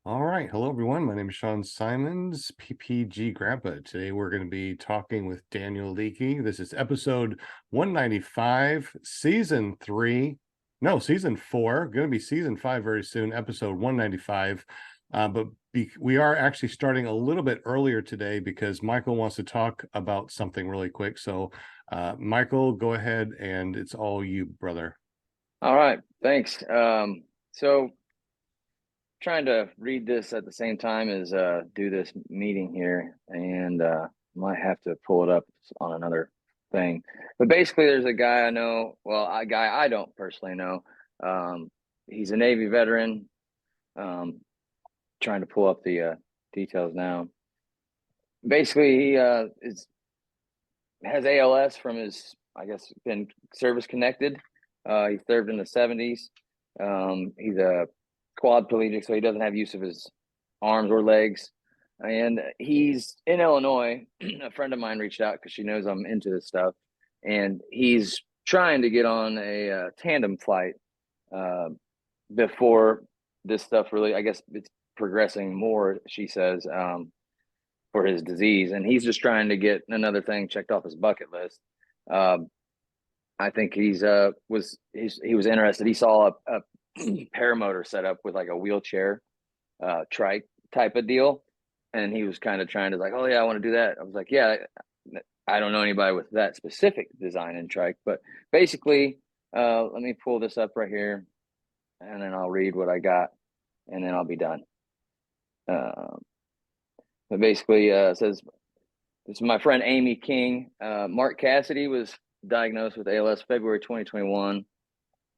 All right. Hello, everyone. My name is Sean Simons, PPG Grandpa. Today we're going to be talking with Daniel Leakey. This is episode 195, season 3. No, season 4. Going to be season 5 very soon, episode 195. We are actually starting a little bit earlier today because Michael wants to talk about something really quick. So, Michael, go ahead, and it's all you, brother. All right, thanks. So trying to read this at the same time as do this meeting here, and might have to pull it up on another thing. But basically, there's a guy I know. Well, a guy I don't personally know. He's a Navy veteran. Trying to pull up the details now. Basically, he has ALS from his, I guess, been service connected. He served in the 70s. He's a quadriplegic, so he doesn't have use of his arms or legs. And he's in Illinois. A friend of mine reached out because she knows I'm into this stuff, and he's trying to get on a tandem flight before this stuff really, I guess it's progressing more, she says, for his disease. And he's just trying to get another thing checked off his bucket list. I think he was interested. He saw a paramotor set up with like a wheelchair trike type of deal, and he was kind of trying to like, oh yeah, I want to do that. I was like, yeah, I don't know anybody with that specific design in trike, but basically, let me pull this up right here, and then I'll read what I got, and then I'll be done. But basically, it says, this is my friend Amy King. Mark Cassidy was diagnosed with ALS February 2021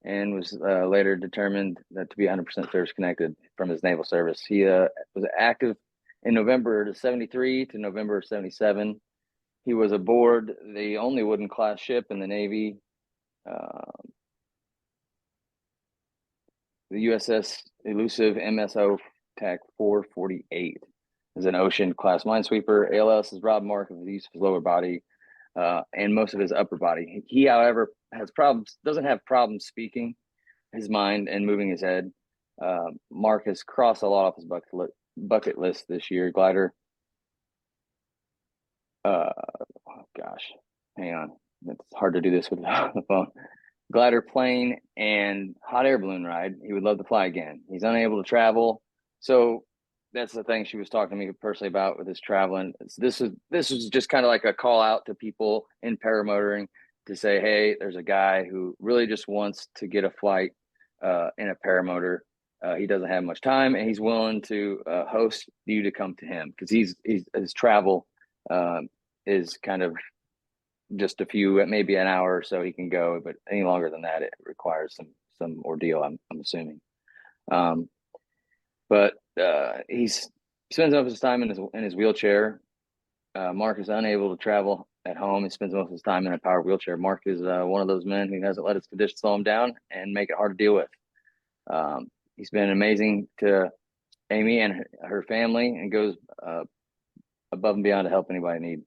and was later determined that to be 100% service connected from his naval service. He was active in November of 73 to November of 77. He was aboard the only wooden class ship in the Navy, the USS Elusive MSO TAC 448. Is an ocean class minesweeper. ALS is robbed Mark of the use of his lower body and most of his upper body. He, however, doesn't have problems speaking his mind and moving his head. Mark has crossed a lot off his bucket list this year. Glider. Oh gosh, hang on. It's hard to do this with the phone. Glider plane and hot air balloon ride. He would love to fly again. He's unable to travel. So that's the thing she was talking to me personally about with his traveling. This is just kind of like a call out to people in paramotoring to say, hey, there's a guy who really just wants to get a flight in a paramotor. He doesn't have much time, and he's willing to host you to come to him because his travel is kind of just a few, maybe an hour or so he can go, but any longer than that, it requires some ordeal. I'm assuming. But he spends most of his time in his wheelchair. Mark is unable to travel at home. He spends most of his time in a power wheelchair. Mark is one of those men who hasn't let his condition slow him down and make it hard to deal with. He's been amazing to Amy and her family, and goes above and beyond to help anybody need.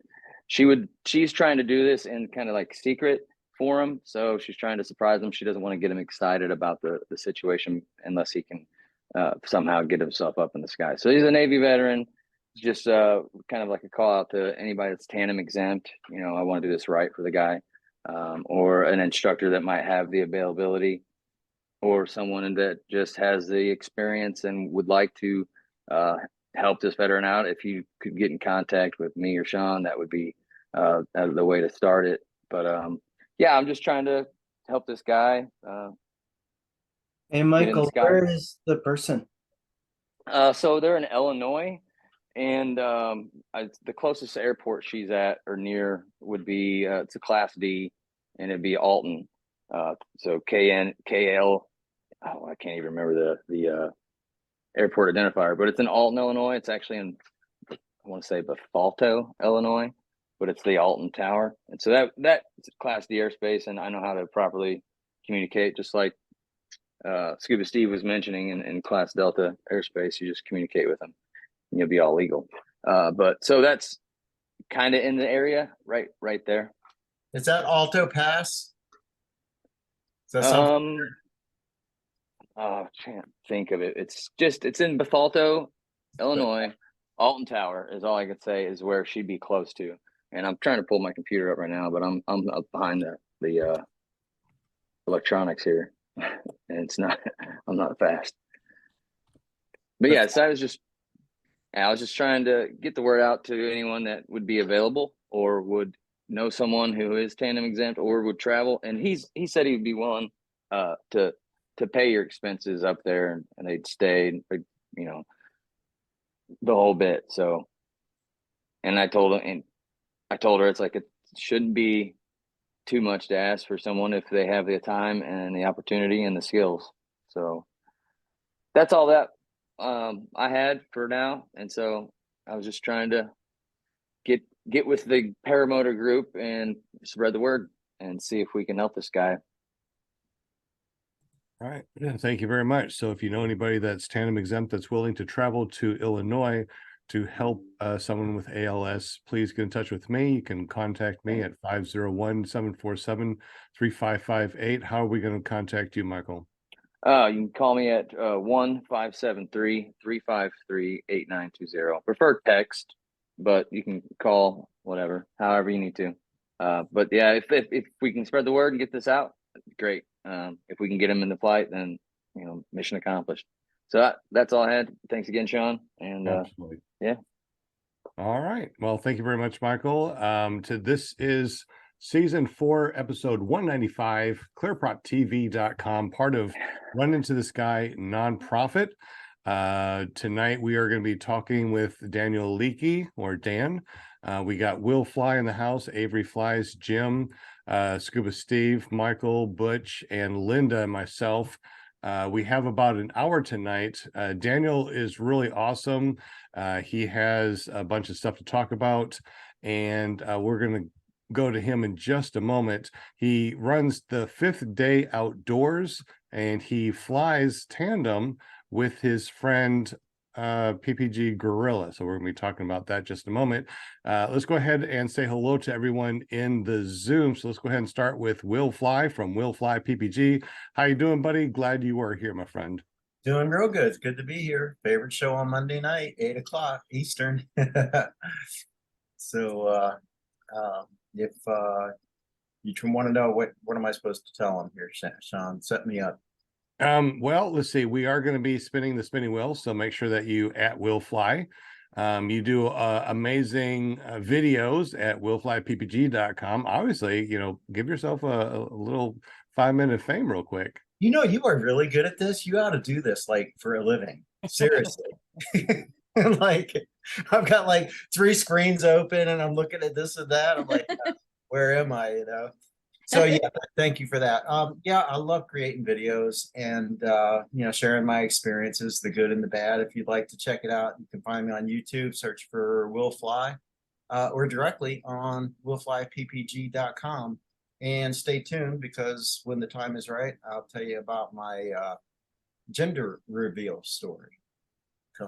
She's trying to do this in kind of like secret for him, so she's trying to surprise him. She doesn't want to get him excited about the situation unless he can somehow get himself up in the sky. So he's a Navy veteran. It's just kind of like a call out to anybody that's tandem exempt. You know, I want to do this right for the guy, or an instructor that might have the availability, or someone that just has the experience and would like to help this veteran out. If you could get in contact with me or Sean, that would be the way to start it. But yeah, I'm just trying to help this guy. Hey, Michael, where is the person? So they're in Illinois, and the closest airport she's at or near would be it's a Class D, and it'd be Alton. So KL. Oh, I can't even remember the airport identifier, but it's in Alton, Illinois. It's actually in, I want to say, Befalto, Illinois, but it's the Alton Tower. And so that's Class D airspace, and I know how to properly communicate, just like Scuba Steve was mentioning in Class Delta airspace. You just communicate with them, and you'll be all legal. But so that's kind of in the area, right there. Is that Alto Pass? Is that something? Oh, I can't think of it. It's in Bethalto, Illinois. Alton Tower is all I could say is where she'd be close to. And I'm trying to pull my computer up right now, but I'm up behind the electronics here, and it's not. I'm not fast. But yeah, so I was just trying to get the word out to anyone that would be available or would know someone who is tandem exempt or would travel. And he said he would be willing to pay your expenses up there, and they'd stay, you know, the whole bit. So, and I told her it's like it shouldn't be too much to ask for someone if they have the time and the opportunity and the skills. So that's all that I had for now. And so I was just trying to get with the Paramotor group and spread the word and see if we can help this guy. All right. Yeah, thank you very much. So if you know anybody that's tandem exempt that's willing to travel to Illinois to help someone with ALS, please get in touch with me. You can contact me at 501-747-3558. How are we going to contact you, Michael? You can call me at 1-573-353-8920. Prefer text, but you can call whatever, however you need to. But yeah, if we can spread the word and get this out, great. If we can get them in the flight, then mission accomplished. So that's all I had. Thanks again, Sean. And Absolutely. Yeah. All right. Well, thank you very much, Michael. This is season 4, episode 195, clearprottv.com, part of Run Into the Sky nonprofit. Tonight we are going to be talking with Daniel Leakey, or Dan. We got Will Fly in the house, Avery Flies, Jim, Scuba Steve, Michael, Butch, and Linda, and myself. We have about an hour tonight. Daniel is really awesome. He has a bunch of stuff to talk about, and we're going to go to him in just a moment. He runs the 5th Day Outdoors, and he flies tandem with his friend PPG Gorilla. So we're going to be talking about that just a moment. Let's go ahead and say hello to everyone in the Zoom. So let's go ahead and start with Will Fly from Will Fly PPG. How you doing, buddy? Glad you are here, my friend. Doing real good. It's good to be here. Favorite show on Monday night, 8 o'clock Eastern. So if you want to know what am I supposed to tell him here, Sean? Set me up. Well, let's see. We are going to be spinning the spinning wheel, so make sure that you at Will Fly. You do amazing videos at willflyppg.com. Obviously, give yourself a little 5-minute fame real quick. You are really good at this. You ought to do this like for a living. Seriously. Like I've got like 3 screens open and I'm looking at this and that. I'm like, where am I? So yeah, thank you for that. Yeah, I love creating videos and sharing my experiences, the good and the bad. If you'd like to check it out, you can find me on YouTube, search for Will Fly, or directly on willflyppg.com. And stay tuned, because when the time is right, I'll tell you about my gender reveal story.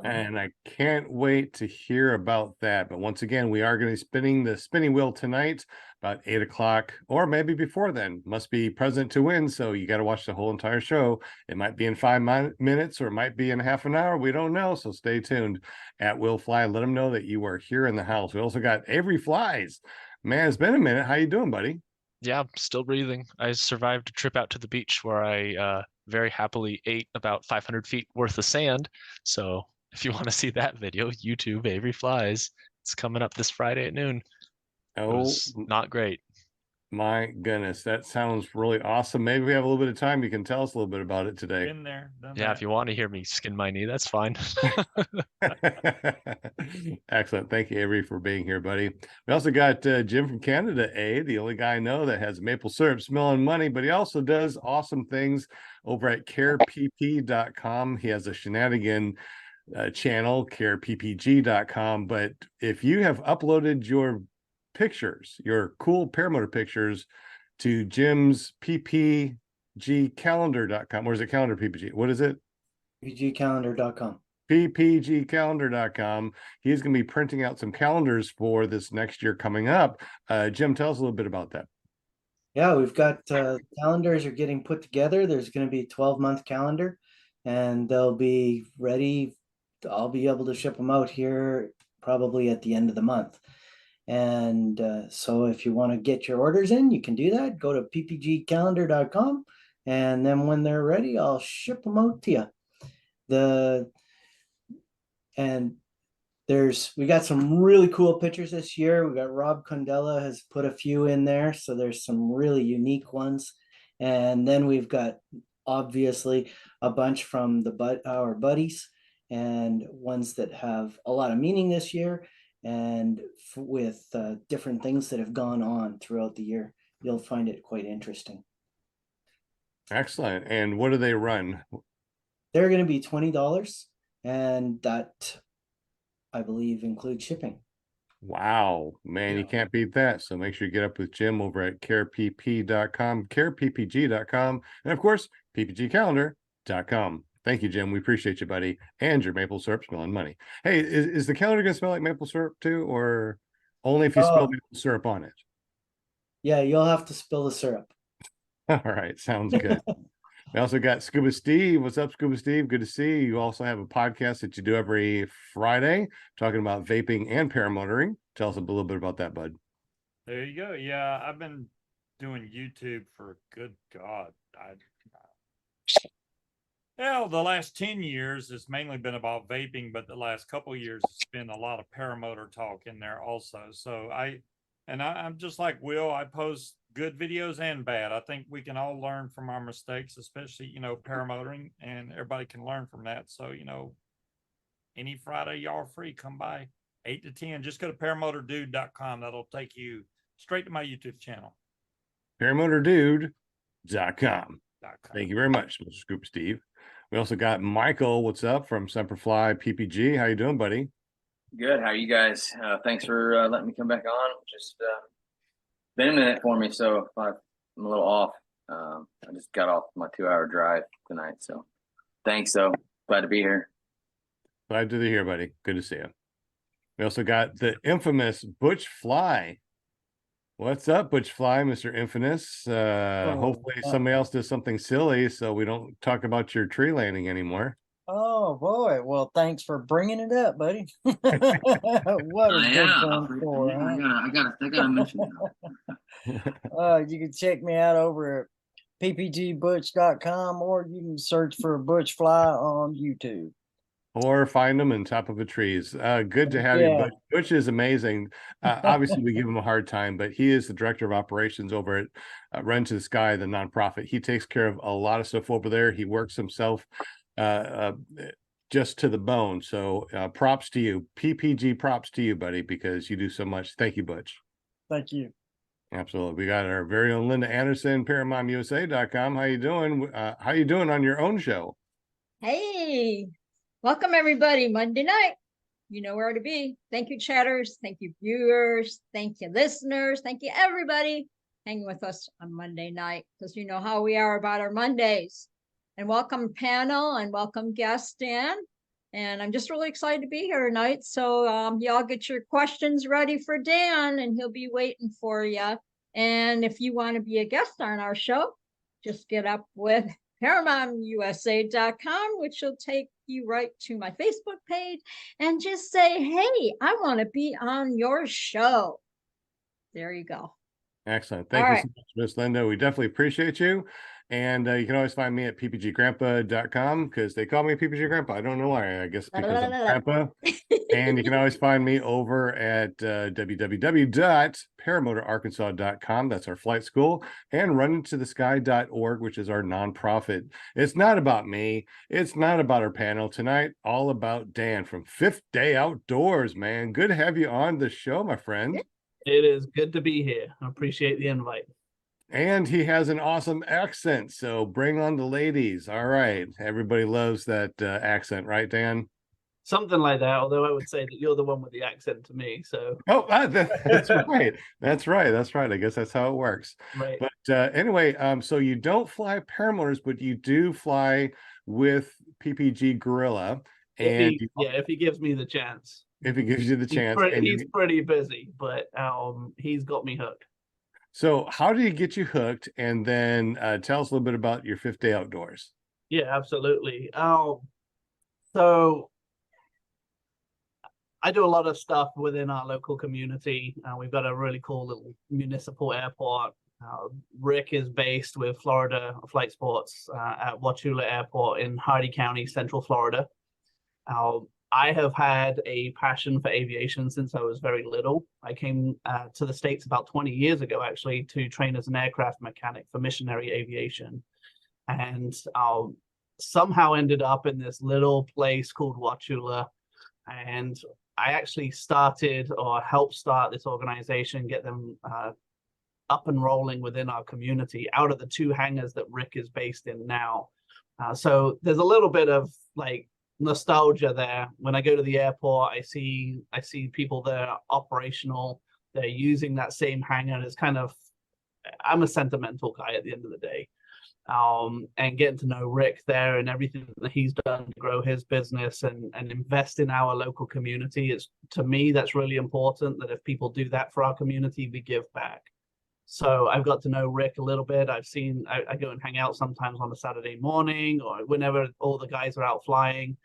And I can't wait to hear about that. But once again, we are going to be spinning the spinning wheel tonight about 8 o'clock, or maybe before then. Must be present to win. So you got to watch the whole entire show. It might be in 5 minutes or it might be in half an hour. We don't know. So stay tuned at Will Fly. Let them know that you are here in the house. We also got Avery Flies. Man, it's been a minute. How you doing, buddy? Yeah, I'm still breathing. I survived a trip out to the beach where I very happily ate about 500 feet worth of sand. So if you want to see that video, YouTube, Avery Flies. It's coming up this Friday at noon. It was not great. My goodness, that sounds really awesome. Maybe we have a little bit of time. You can tell us a little bit about it today. Been there, done Yeah, that. if you want to hear me skin my knee, that's fine. Excellent. Thank you, Avery, for being here, buddy. We also got Jim from Canada, the only guy I know that has maple syrup smelling money, but he also does awesome things over at carepp.com. He has a shenanigan channel, careppg.com. But if you have uploaded your pictures, your cool paramotor pictures, to Jim's ppgcalendar.com, or is it calendar PPG? What is it? ppgcalendar.com. ppgcalendar.com. He's going to be printing out some calendars for this next year coming up. Jim, tell us a little bit about that. Yeah, we've got calendars are getting put together. There's going to be a 12-month calendar. and they'll be ready. I'll be able to ship them out here probably at the end of the month. And so if you want to get your orders in, you can do that. Go to ppgcalendar.com, and then when they're ready, I'll ship them out to you. And we got some really cool pictures this year. We got Rob Condella has put a few in there, so there's some really unique ones. And then we've got obviously a bunch from our buddies, and ones that have a lot of meaning this year, and with different things that have gone on throughout the year. You'll find it quite interesting. Excellent. And what do they run? They're going to be $20, and that, I believe, includes shipping. Wow, man, you Yeah. can't beat that. So make sure you get up with Jim over at carepp.com, careppg.com, and of course, ppgcalendar.com. Thank you, Jim. We appreciate you, buddy. And your maple syrup smelling money. Hey, is the calendar gonna smell like maple syrup too, or only if you spill maple syrup on it? Yeah, you'll have to spill the syrup. All right, sounds good. We also got Scuba Steve. What's up, Scuba Steve? Good to see you. You also have a podcast that you do every Friday talking about vaping and paramotoring. Tell us a little bit about that, bud. There you go. Yeah, I've been doing YouTube for good God. The last 10 years it's mainly been about vaping, but the last couple of years it's been a lot of paramotor talk in there also. So I'm just like Will, I post good videos and bad. I think we can all learn from our mistakes, especially, paramotoring, and everybody can learn from that. So, any Friday y'all are free, come by 8 to 10. Just go to paramotordude.com. That'll take you straight to my YouTube channel. Paramotordude.com. Thank you very much, Mr. Scoop Steve. We also got Michael. What's up from Semperfly PPG? How you doing, buddy? Good. How are you guys? Thanks for letting me come back on. Just been a minute for me, so I'm a little off. I just got off my 2-hour drive tonight, so thanks. So glad to be here. Glad to hear, buddy. Good to see you. We also got the infamous Butch Fly. What's up, Butch Fly, Mr. Infamous? Hopefully somebody else does something silly so we don't talk about your tree landing anymore. Oh boy! Well, thanks for bringing it up, buddy. What a good fun story! I gotta mention that. You can check me out over at ppgbutch.com, or you can search for Butch Fly on YouTube. Or find them on top of a trees. Good to have you. Butch is amazing. Obviously, we give him a hard time, but he is the director of operations over at Run to the Sky, the nonprofit. He takes care of a lot of stuff over there. He works himself just to the bone. So props to you. PPG props to you, buddy, because you do so much. Thank you, Butch. Thank you. Absolutely. We got our very own Linda Anderson, ParamontUSA.com. How you doing? How you doing on your own show? Hey, welcome everybody. Monday night. You know where to be. Thank you, chatters. Thank you, viewers. Thank you, listeners. Thank you, everybody hanging with us on Monday night, because you know how we are about our Mondays. And welcome panel and welcome guest Dan. And I'm just really excited to be here tonight. So y'all get your questions ready for Dan, and he'll be waiting for you. And if you want to be a guest on our show, just get up with ParamontUSA.com, which will take you right to my Facebook page, and just say, hey, I want to be on your show. There you go. Excellent. Thank you so much, Miss Linda. We definitely appreciate you. And you can always find me at ppggrandpa.com, because they call me PPG Grandpa. I don't know why. I guess because I'm Grandpa. And you can always find me over at www.paramotorarkansas.com. That's our flight school. And runnintothesky.org, which is our nonprofit. It's not about me. It's not about our panel tonight. All about Dan from Fifth Day Outdoors, man. Good to have you on the show, my friend. It is good to be here. I appreciate the invite. And he has an awesome accent, so bring on the ladies. All right. Everybody loves that accent, right, Dan? Something like that, although I would say that you're the one with the accent to me, so. Oh, that's right. That's right. I guess that's how it works. Right. But anyway, so you don't fly paramotors, but you do fly with PPG Gorilla. And if he gives me the chance. If he gives you the chance. He's pretty busy, but he's got me hooked. So how do you get you hooked? And then tell us a little bit about your Fifth Day Outdoors. Yeah, absolutely. So I do a lot of stuff within our local community. We've got a really cool little municipal airport. Rick is based with Florida Flight Sports at Wauchula Airport in Hardee County, Central Florida. I have had a passion for aviation since I was very little. I came to the States about 20 years ago, actually, to train as an aircraft mechanic for Missionary Aviation. And somehow ended up in this little place called Wauchula. And I actually started or helped start this organization, get them up and rolling within our community out of the 2 hangars that Rick is based in now. So there's a little bit of like nostalgia there. When I go to the airport, I see people that are operational. They're using that same hangar. It's kind of, I'm a sentimental guy at the end of the day. And getting to know Rick there and everything that he's done to grow his business and invest in our local community. It's, to me, that's really important, that if people do that for our community, we give back. So I've got to know Rick a little bit. I go and hang out sometimes on a Saturday morning or whenever all the guys are out flying.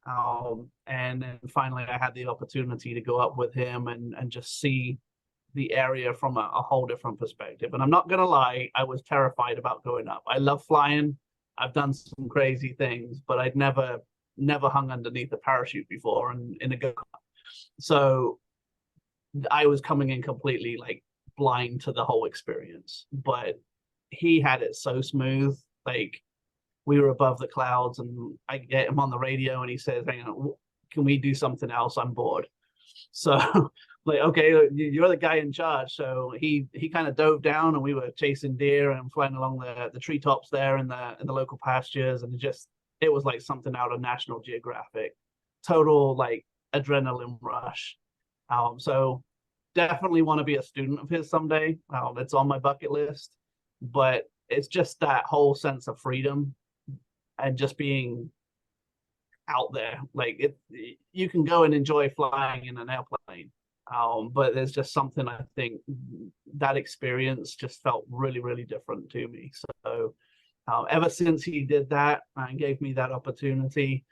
And then finally I had the opportunity to go up with him and just see the area from a whole different perspective. And I'm not gonna lie, I was terrified about going up. I love flying. I've done some crazy things, but I'd never hung underneath a parachute before and in a go-kart. So I was coming in completely like blind to the whole experience. But he had it so smooth. Like, we were above the clouds and I get him on the radio and he says, "Hang on, can we do something else? I'm bored." So like, okay, you're the guy in charge. So he kind of dove down and we were chasing deer and flying along the treetops there in the local pastures, and it was like something out of National Geographic. Total like adrenaline rush. So definitely want to be a student of his someday. It's on my bucket list, but it's just that whole sense of freedom and just being out there. Like, you can go and enjoy flying in an airplane. But there's just something, I think, that experience just felt really, really different to me. So ever since he did that and gave me that opportunity,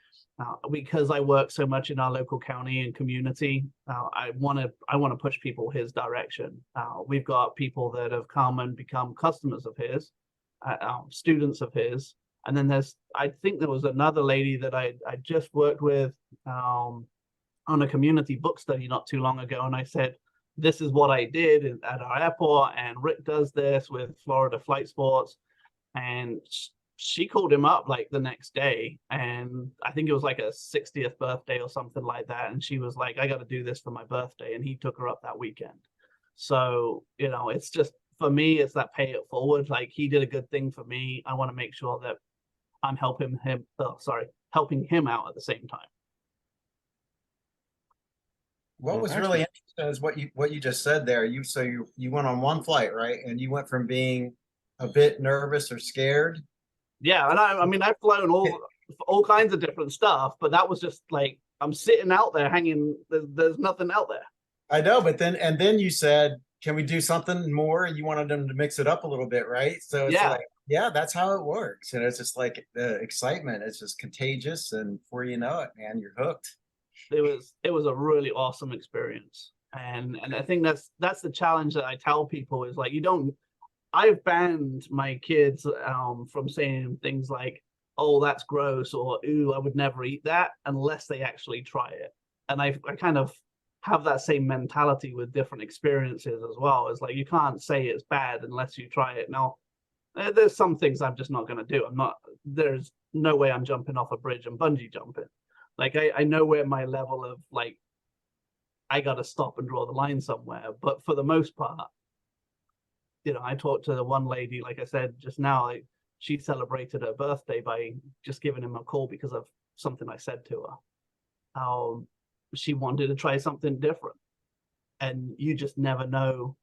because I work so much in our local county and community, I want to push people his direction. We've got people that have come and become customers of his, students of his. And then I think there was another lady that I just worked with on a community book study not too long ago, and I said, "This is what I did at our airport, and Rick does this with Florida Flight Sports." And she called him up like the next day, and I think it was like a 60th birthday or something like that, and she was like, "I got to do this for my birthday," and he took her up that weekend. So, it's just, for me, it's that pay it forward. Like, he did a good thing for me. I want to make sure that I'm helping him out at the same time. What was really interesting is what you just said there. You went on one flight, right? And you went from being a bit nervous or scared. Yeah, and I mean, I've flown all kinds of different stuff, but that was just like, I'm sitting out there hanging. There's nothing out there. I know, but then you said, "Can we do something more?" And you wanted them to mix it up a little bit, right? So it's like, yeah, that's how it works. And it's just like the excitement is just contagious, and before you know it, man, you're hooked. It was a really awesome experience, and I think that's the challenge that I tell people is like, I've banned my kids from saying things like, "Oh, that's gross," or "Ooh, I would never eat that," unless they actually try it. And I kind of have that same mentality with different experiences as well. It's like, you can't say it's bad unless you try it. Now, there's some things I'm just not going to do. There's no way I'm jumping off a bridge and bungee jumping. Like, I know where my level of, like, I got to stop and draw the line somewhere. But for the most part, I talked to the one lady, like I said just now, like, she celebrated her birthday by just giving him a call because of something I said to her. She wanted to try something different. And you just never know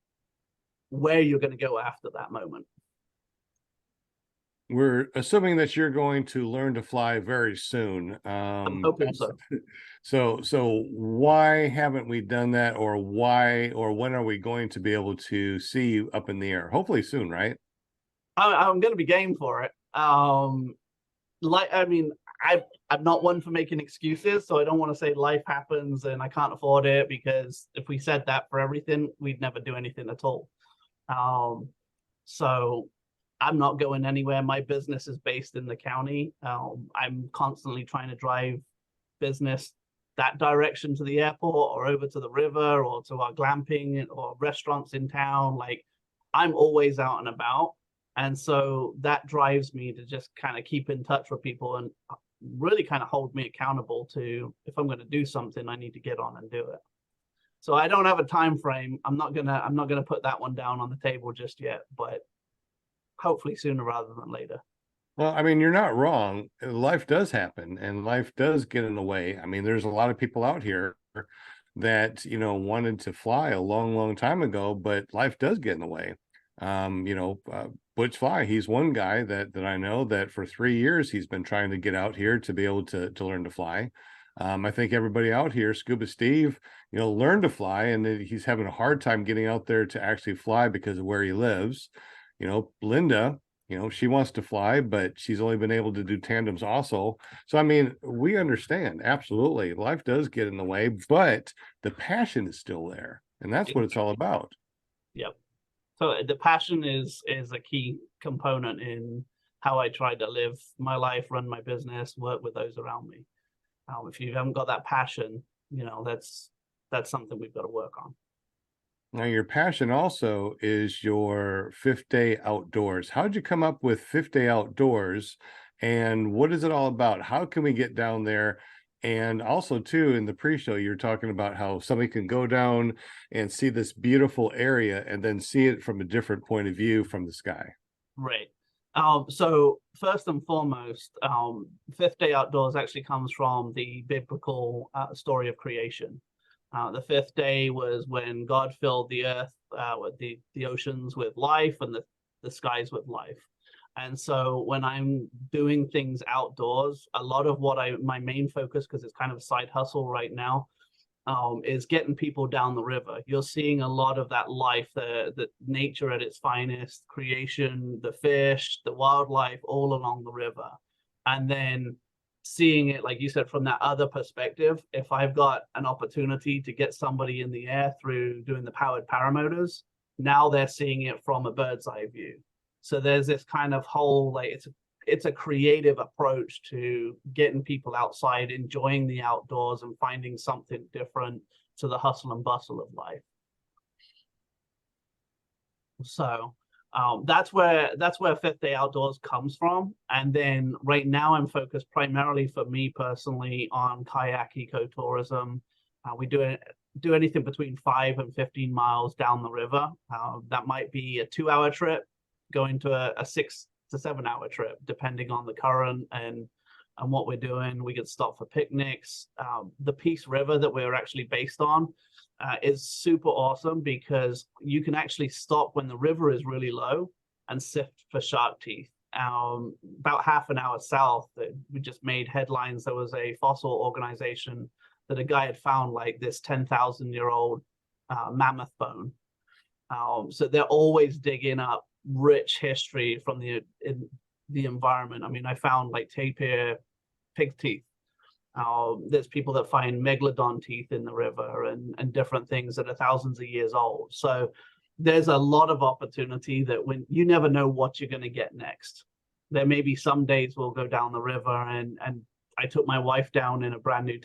where you're going to go after that moment. We're assuming that you're going to learn to fly very soon. I'm hoping so. So why haven't we done that, or when are we going to be able to see you up in the air? Hopefully soon, right? I'm going to be game for it. like, I mean, I'm not one for making excuses, so I don't want to say life happens and I can't afford it, because if we said that for everything, we'd never do anything at all. So I'm not going anywhere. My business is based in the county. I'm constantly trying to drive business that direction to the airport or over to the river or to our glamping or restaurants in town. Like, I'm always out and about. And so that drives me to just kind of keep in touch with people and really kind of hold me accountable to, if I'm going to do something, I need to get on and do it. So I don't have a time frame. I'm not gonna put that one down on the table just yet, but hopefully sooner rather than later. Well, I mean, you're not wrong. Life does happen and life does get in the way. I mean, there's a lot of people out here that, wanted to fly a long, long time ago, but life does get in the way. Butch Fly, he's one guy that I know that for 3 years he's been trying to get out here to be able to learn to fly. I think everybody out here, Scuba Steve, learned to fly, and he's having a hard time getting out there to actually fly because of where he lives. Linda, she wants to fly, but she's only been able to do tandems also. So, I mean, we understand. Absolutely. Life does get in the way, but the passion is still there. And that's what it's all about. Yep. So the passion is a key component in how I try to live my life, run my business, work with those around me. If you haven't got that passion, that's something we've got to work on. Now, your passion also is your Fifth Day Outdoors. How'd you come up with Fifth Day Outdoors, and what is it all about? How can we get down there? And also, too, in the pre-show, you're talking about how somebody can go down and see this beautiful area and then see it from a different point of view from the sky. Right. So first and foremost, Fifth Day Outdoors actually comes from the biblical story of creation. The fifth day was when God filled the earth with the oceans with life and the skies with life. And so when I'm doing things outdoors, a lot of what my main focus, because it's kind of a side hustle right now, is getting people down the river. You're seeing a lot of that life, the nature at its finest, creation, the fish, the wildlife, all along the river. And then seeing it, like you said, from that other perspective. If I've got an opportunity to get somebody in the air through doing the powered paramotors, now they're seeing it from a bird's eye view. So there's this kind of whole, like, it's a creative approach to getting people outside, enjoying the outdoors and finding something different to the hustle and bustle of life. So that's where Fifth Day Outdoors comes from. And then right now I'm focused primarily, for me personally, on kayak ecotourism. We do anything between 5 and 15 miles down the river. That might be a 2-hour trip going to a 6 to 7 hour trip, depending on the current and what we're doing. We get stopped for picnics. The Peace River that we're actually based on is super awesome, because you can actually stop when the river is really low and sift for shark teeth. About half an hour south, we just made headlines. There was a fossil organization that a guy had found like this 10,000-year-old mammoth bone. So they're always digging up rich history from the environment. I mean, I found like tapir pig teeth. There's people that find megalodon teeth in the river and different things that are thousands of years old. So there's a lot of opportunity that when you never know what you're going to get next. There may be some days we'll go down the river, and I took my wife down in a brand new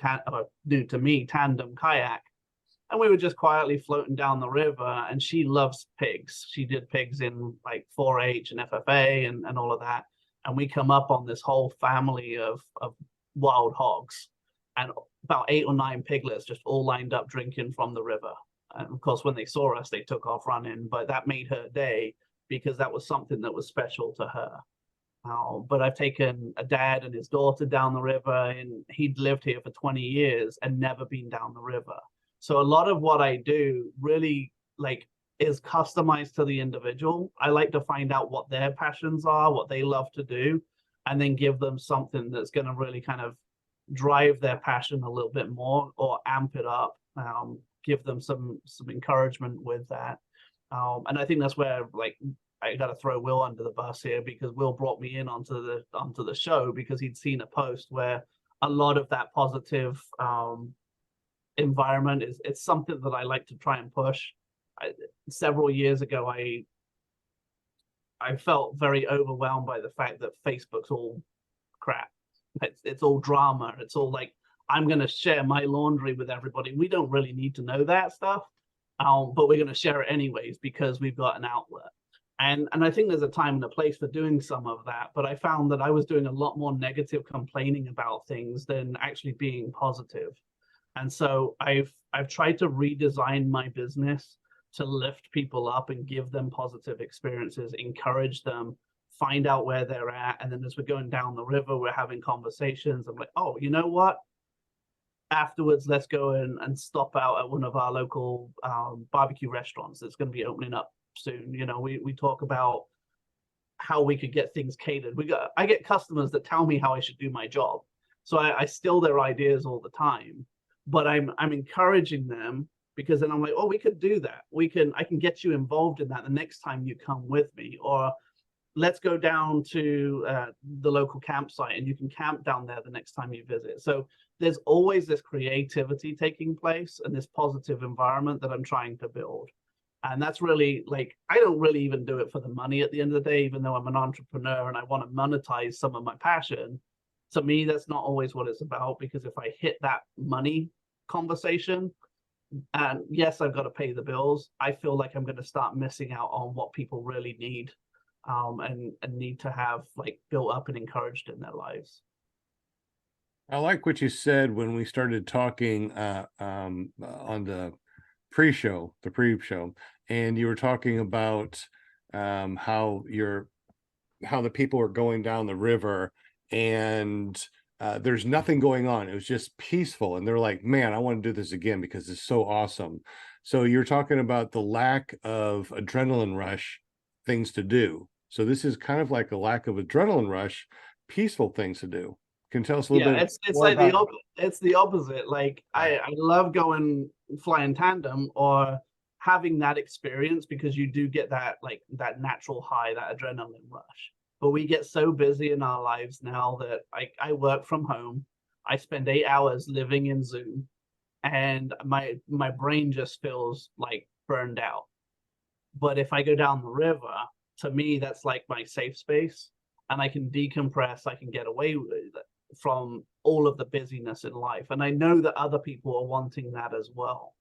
new to me tandem kayak, and we were just quietly floating down the river, and she loves pigs. She did pigs in like 4-H and FFA and all of that. And we come up on this whole family of wild hogs, and about 8 or 9 piglets just all lined up drinking from the river. And of course, when they saw us, they took off running, but that made her day, because that was something that was special to her. But I've taken a dad and his daughter down the river, and he'd lived here for 20 years and never been down the river. So a lot of what I do really is customized to the individual. I like to find out what their passions are, what they love to do, and then give them something that's going to really kind of drive their passion a little bit more or amp it up, give them some encouragement with that. And I think that's where I got to throw Will under the bus here, because Will brought me in onto the show because he'd seen a post where a lot of that positive environment it's something that I like to try and push. Several years ago, I felt very overwhelmed by the fact that Facebook's all crap. It's all drama. It's all like, I'm going to share my laundry with everybody. We don't really need to know that stuff, but we're going to share it anyways because we've got an outlet. And I think there's a time and a place for doing some of that. But I found that I was doing a lot more negative complaining about things than actually being positive. And so I've tried to redesign my business to lift people up and give them positive experiences, encourage them, find out where they're at. And then as we're going down the river, we're having conversations. I'm like, oh, you know what? Afterwards, let's go and stop out at one of our local barbecue restaurants that's going to be opening up soon. You know, we talk about how we could get things catered. I get customers that tell me how I should do my job. So I steal their ideas all the time, but I'm encouraging them, because then I'm like, oh, we could do that. I can get you involved in that the next time you come with me, or let's go down to the local campsite and you can camp down there the next time you visit. So there's always this creativity taking place and this positive environment that I'm trying to build. And that's really, like, I don't really even do it for the money at the end of the day, even though I'm an entrepreneur and I want to monetize some of my passion. To me, that's not always what it's about, because if I hit that money conversation, and yes, I've got to pay the bills, I feel like I'm going to start missing out on what people really need, and need to have, like, built up and encouraged in their lives. I like what you said when we started talking on the pre-show, and you were talking about how the people are going down the river, and there's nothing going on. It was just peaceful, and they're like, man, I want to do this again because it's so awesome. So you're talking about the lack of adrenaline rush things to do. So this is kind of like a lack of adrenaline rush, peaceful things to do. Can you tell us a little bit? It's like it's the opposite. Like, I love going flying tandem or having that experience, because you do get that, like, that natural high, that adrenaline rush. But we get so busy in our lives now that I work from home. I spend 8 hours living in Zoom, and my brain just feels like burned out. But if I go down the river, to me, that's like my safe space, and I can decompress. I can get away with it from all of the busyness in life. And I know that other people are wanting that as well.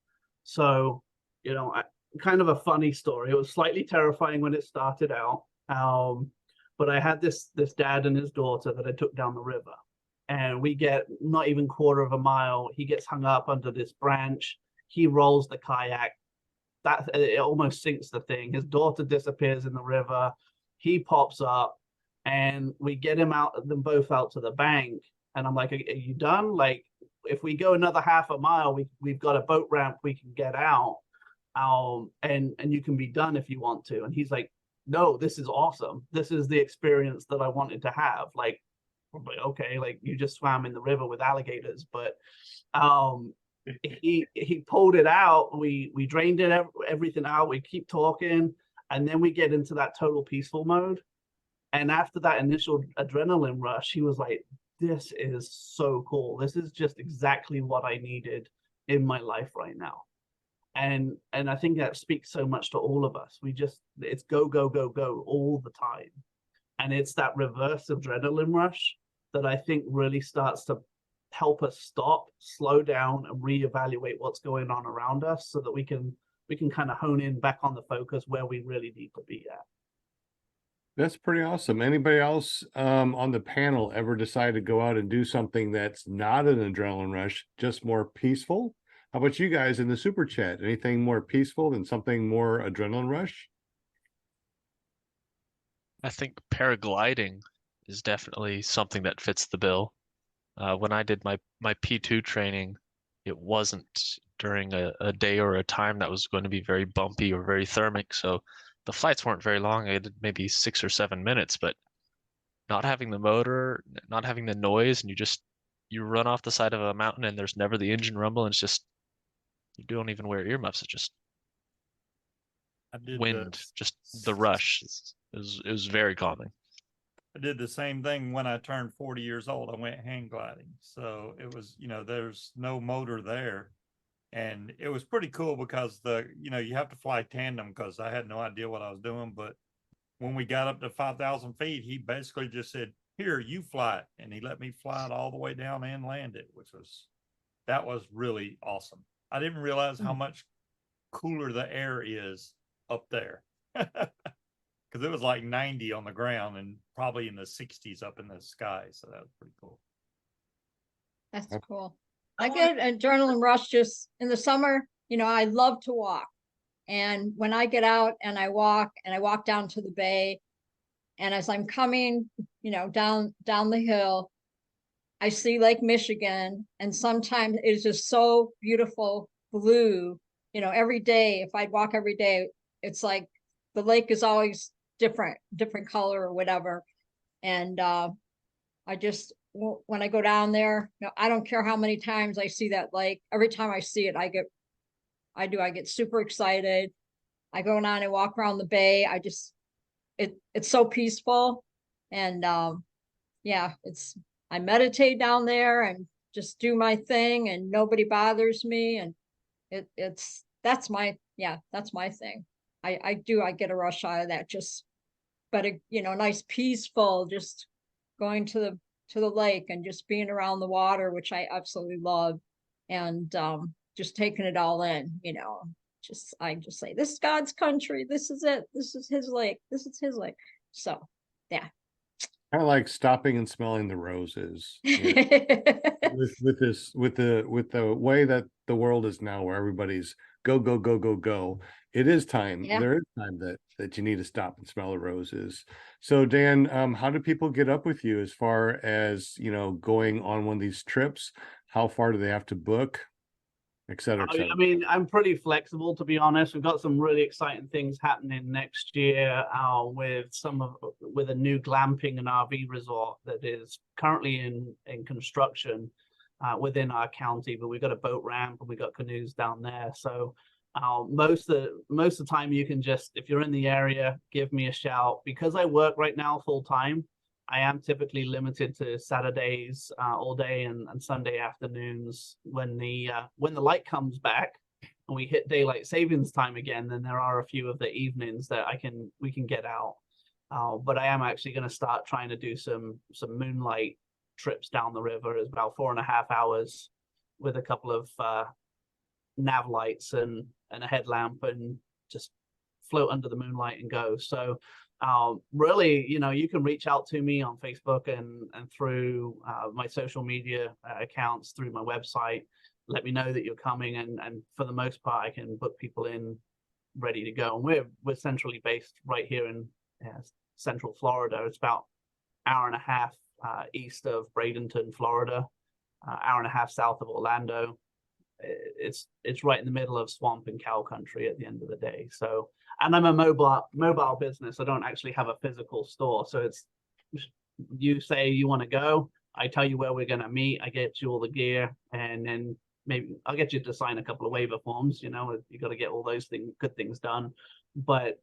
So, you know, kind of a funny story. It was slightly terrifying when it started out. But I had this dad and his daughter that I took down the river, and we get not even quarter of a mile. He gets hung up under this branch. He rolls the kayak. That it almost sinks the thing. His daughter disappears in the river. He pops up, and we get them both out to the bank. And I'm like, are you done? Like, if we go another half a mile, we've got a boat ramp we can get out, and you can be done if you want to. And he's like, no, this is awesome. This is the experience that I wanted to have. Like, okay, like, you just swam in the river with alligators, but he pulled it out. We drained it, everything out. We keep talking, and then we get into that total peaceful mode. And after that initial adrenaline rush, he was like, this is so cool. This is just exactly what I needed in my life right now. And I think that speaks so much to all of us. It's go, go, go, go all the time. And it's that reverse adrenaline rush that I think really starts to help us stop, slow down, and reevaluate what's going on around us, so that we can kind of hone in back on the focus where we really need to be at. That's pretty awesome. Anybody else on the panel ever decide to go out and do something that's not an adrenaline rush, just more peaceful? How about you guys in the super chat? Anything more peaceful than something more adrenaline rush? I think paragliding is definitely something that fits the bill. When I did my P2 training, it wasn't during a day or a time that was going to be very bumpy or very thermic. So the flights weren't very long. I did maybe 6 or 7 minutes, but not having the motor, not having the noise, and you run off the side of a mountain and there's never the engine rumble, and it's just, you don't even wear earmuffs. It's just I did wind, just the rush. It was very calming. I did the same thing when I turned 40 years old. I went hang gliding. So it was, there's no motor there. And it was pretty cool because you have to fly tandem because I had no idea what I was doing. But when we got up to 5,000 feet, he basically just said, here, you fly it. And he let me fly it all the way down and land it, that was really awesome. I didn't realize how much cooler the air is up there. Because it was like 90 on the ground and probably in the 60s up in the sky. So that was pretty cool. That's cool. I get an adrenaline rush just in the summer. I love to walk. And when I get out and I walk down to the bay, and as I'm coming, down the hill, I see Lake Michigan, and sometimes it's just so beautiful blue. Every day, if I'd walk every day, it's like the lake is always different color or whatever. And when I go down there, I don't care how many times I see that lake. Every time I see it, I get super excited. I go down and walk around the bay. It's so peaceful. And I meditate down there and just do my thing, and nobody bothers me. And that's my thing. I get a rush out of that, but nice, peaceful, just going to the lake and just being around the water, which I absolutely love. And just taking it all in, I just say, this is God's country. This is it. This is his lake. This is his lake. So yeah. Kind of like stopping and smelling the roses. With the way that the world is now, where everybody's go go go go go, it is time. Yeah. There is time that you need to stop and smell the roses. So Dan, how do people get up with you as far as going on one of these trips? How far do they have to book, et cetera, et cetera? I mean, I'm pretty flexible, to be honest. We've got some really exciting things happening next year with a new glamping and RV resort that is currently in construction within our county. But we've got a boat ramp and we've got canoes down there. So most of the time, you can just, if you're in the area, give me a shout. Because I work right now full time, I am typically limited to Saturdays all day and Sunday afternoons. When the light comes back and we hit daylight savings time again, then there are a few of the evenings that we can get out. But I am actually going to start trying to do some moonlight trips down the river. It's about 4.5 hours with a couple of nav lights and a headlamp, and just float under the moonlight and go. So really, you can reach out to me on Facebook and through my social media accounts, through my website. Let me know that you're coming, and for the most part, I can book people in ready to go. And we're centrally based right here in Central Florida. It's about an hour and a half east of Bradenton, Florida, hour and a half south of Orlando. It's right in the middle of swamp and cow country at the end of the day. So, and I'm a mobile business. I don't actually have a physical store. So it's, you say you want to go, I tell you where we're going to meet. I get you all the gear, and then maybe I'll get you to sign a couple of waiver forms. You got to get all those good things done. But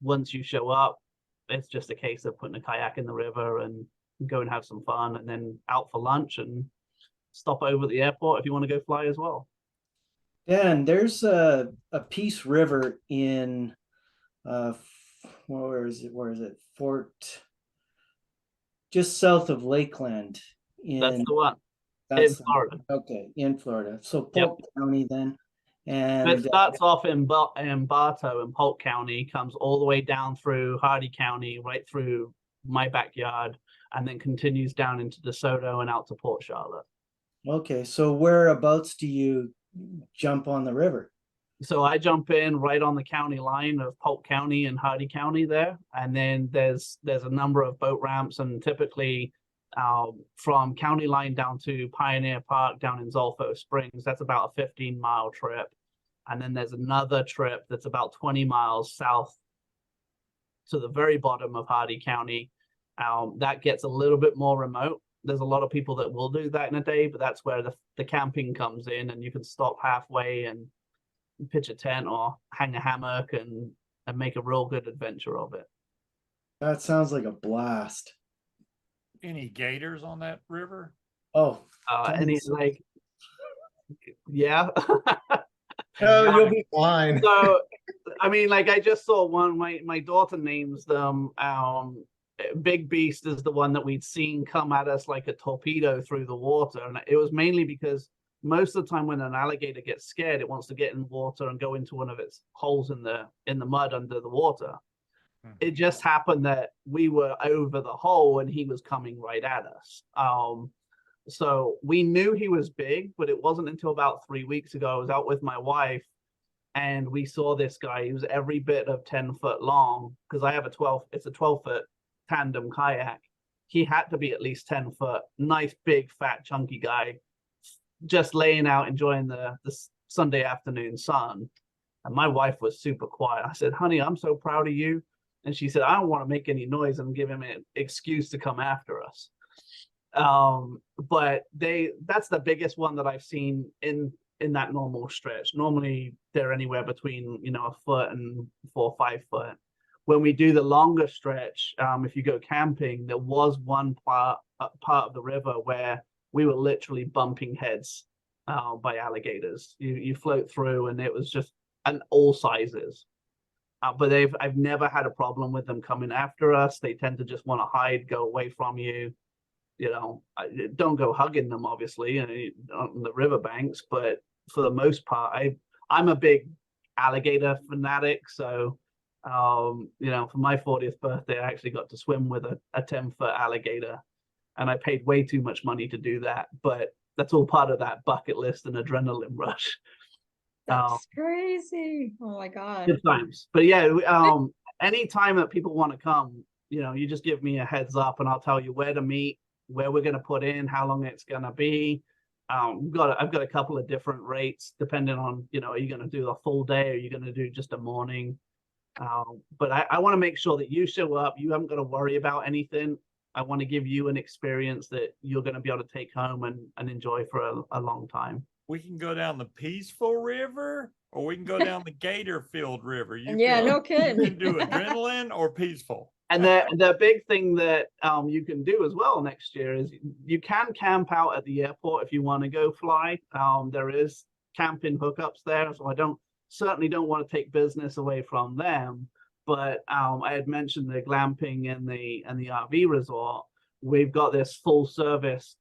once you show up, it's just a case of putting a kayak in the river and go and have some fun, and then out for lunch and stop over at the airport if you want to go fly as well. Dan, there's a Peace River in where is it? Just south of Lakeland. That's the one. In Florida. Okay, in Florida. So Polk County then. And it starts off in Bartow in Polk County, comes all the way down through Hardee County, right through my backyard, and then continues down into DeSoto and out to Port Charlotte. Okay, so whereabouts do you jump on the river? So I jump in right on the county line of Polk County and Hardee County there, and then there's a number of boat ramps, and typically from county line down to Pioneer Park down in Zolfo Springs, that's about a 15-mile trip. And then there's another trip that's about 20 miles south to the very bottom of Hardee County. That gets a little bit more remote. There's a lot of people that will do that in a day, but that's where the camping comes in, and you can stop halfway and pitch a tent or hang a hammock and make a real good adventure of it. That sounds like a blast. Any gators on that river? Oh, Any tons. like, yeah. Oh, you'll be fine. So, I mean, like I just saw one. My daughter names them. Big Beast is the one that we'd seen come at us like a torpedo through the water, and it was mainly because most of the time when an alligator gets scared, it wants to get in water and go into one of its holes in the mud under the water. It just happened that we were over the hole and he was coming right at us. So we knew he was big, but it wasn't until about 3 weeks ago I was out with my wife and we saw this guy. He was every bit of 10 foot long because I have a 12-foot tandem kayak. He had to be at least 10 foot, nice, big, fat, chunky guy, just laying out, enjoying the Sunday afternoon sun. And my wife was super quiet. I said, honey, I'm so proud of you. And she said, I don't want to make any noise and give him an excuse to come after us. But that's the biggest one that I've seen in that normal stretch. Normally they're anywhere between, a foot and 4 or 5 foot. When we do the longer stretch, if you go camping, there was one part of the river where we were literally bumping heads by alligators. You float through and it was just all sizes. But I've never had a problem with them coming after us. They tend to just want to hide, go away from you. Don't go hugging them, obviously, on the riverbanks. But for the most part, I'm a big alligator fanatic. So, for my 40th birthday, I actually got to swim with a 10-foot alligator, and I paid way too much money to do that. But that's all part of that bucket list and adrenaline rush. That's crazy. Oh my God. Good times. But yeah, any time that people want to come, you just give me a heads up and I'll tell you where to meet, where we're going to put in, how long it's going to be. I've got a couple of different rates depending on, are you going to do the full day or are you going to do just a morning? But I want to make sure that you show up. You haven't got to worry about anything. I want to give you an experience that you're going to be able to take home and enjoy for a long time. We can go down the peaceful river or we can go down the gator-filled river. Yeah, no kidding. You can do adrenaline or peaceful. And the big thing that you can do as well next year is you can camp out at the airport if you want to go fly. There is camping hookups there, so I certainly don't want to take business away from them. But I had mentioned the glamping and the RV resort. We've got this full service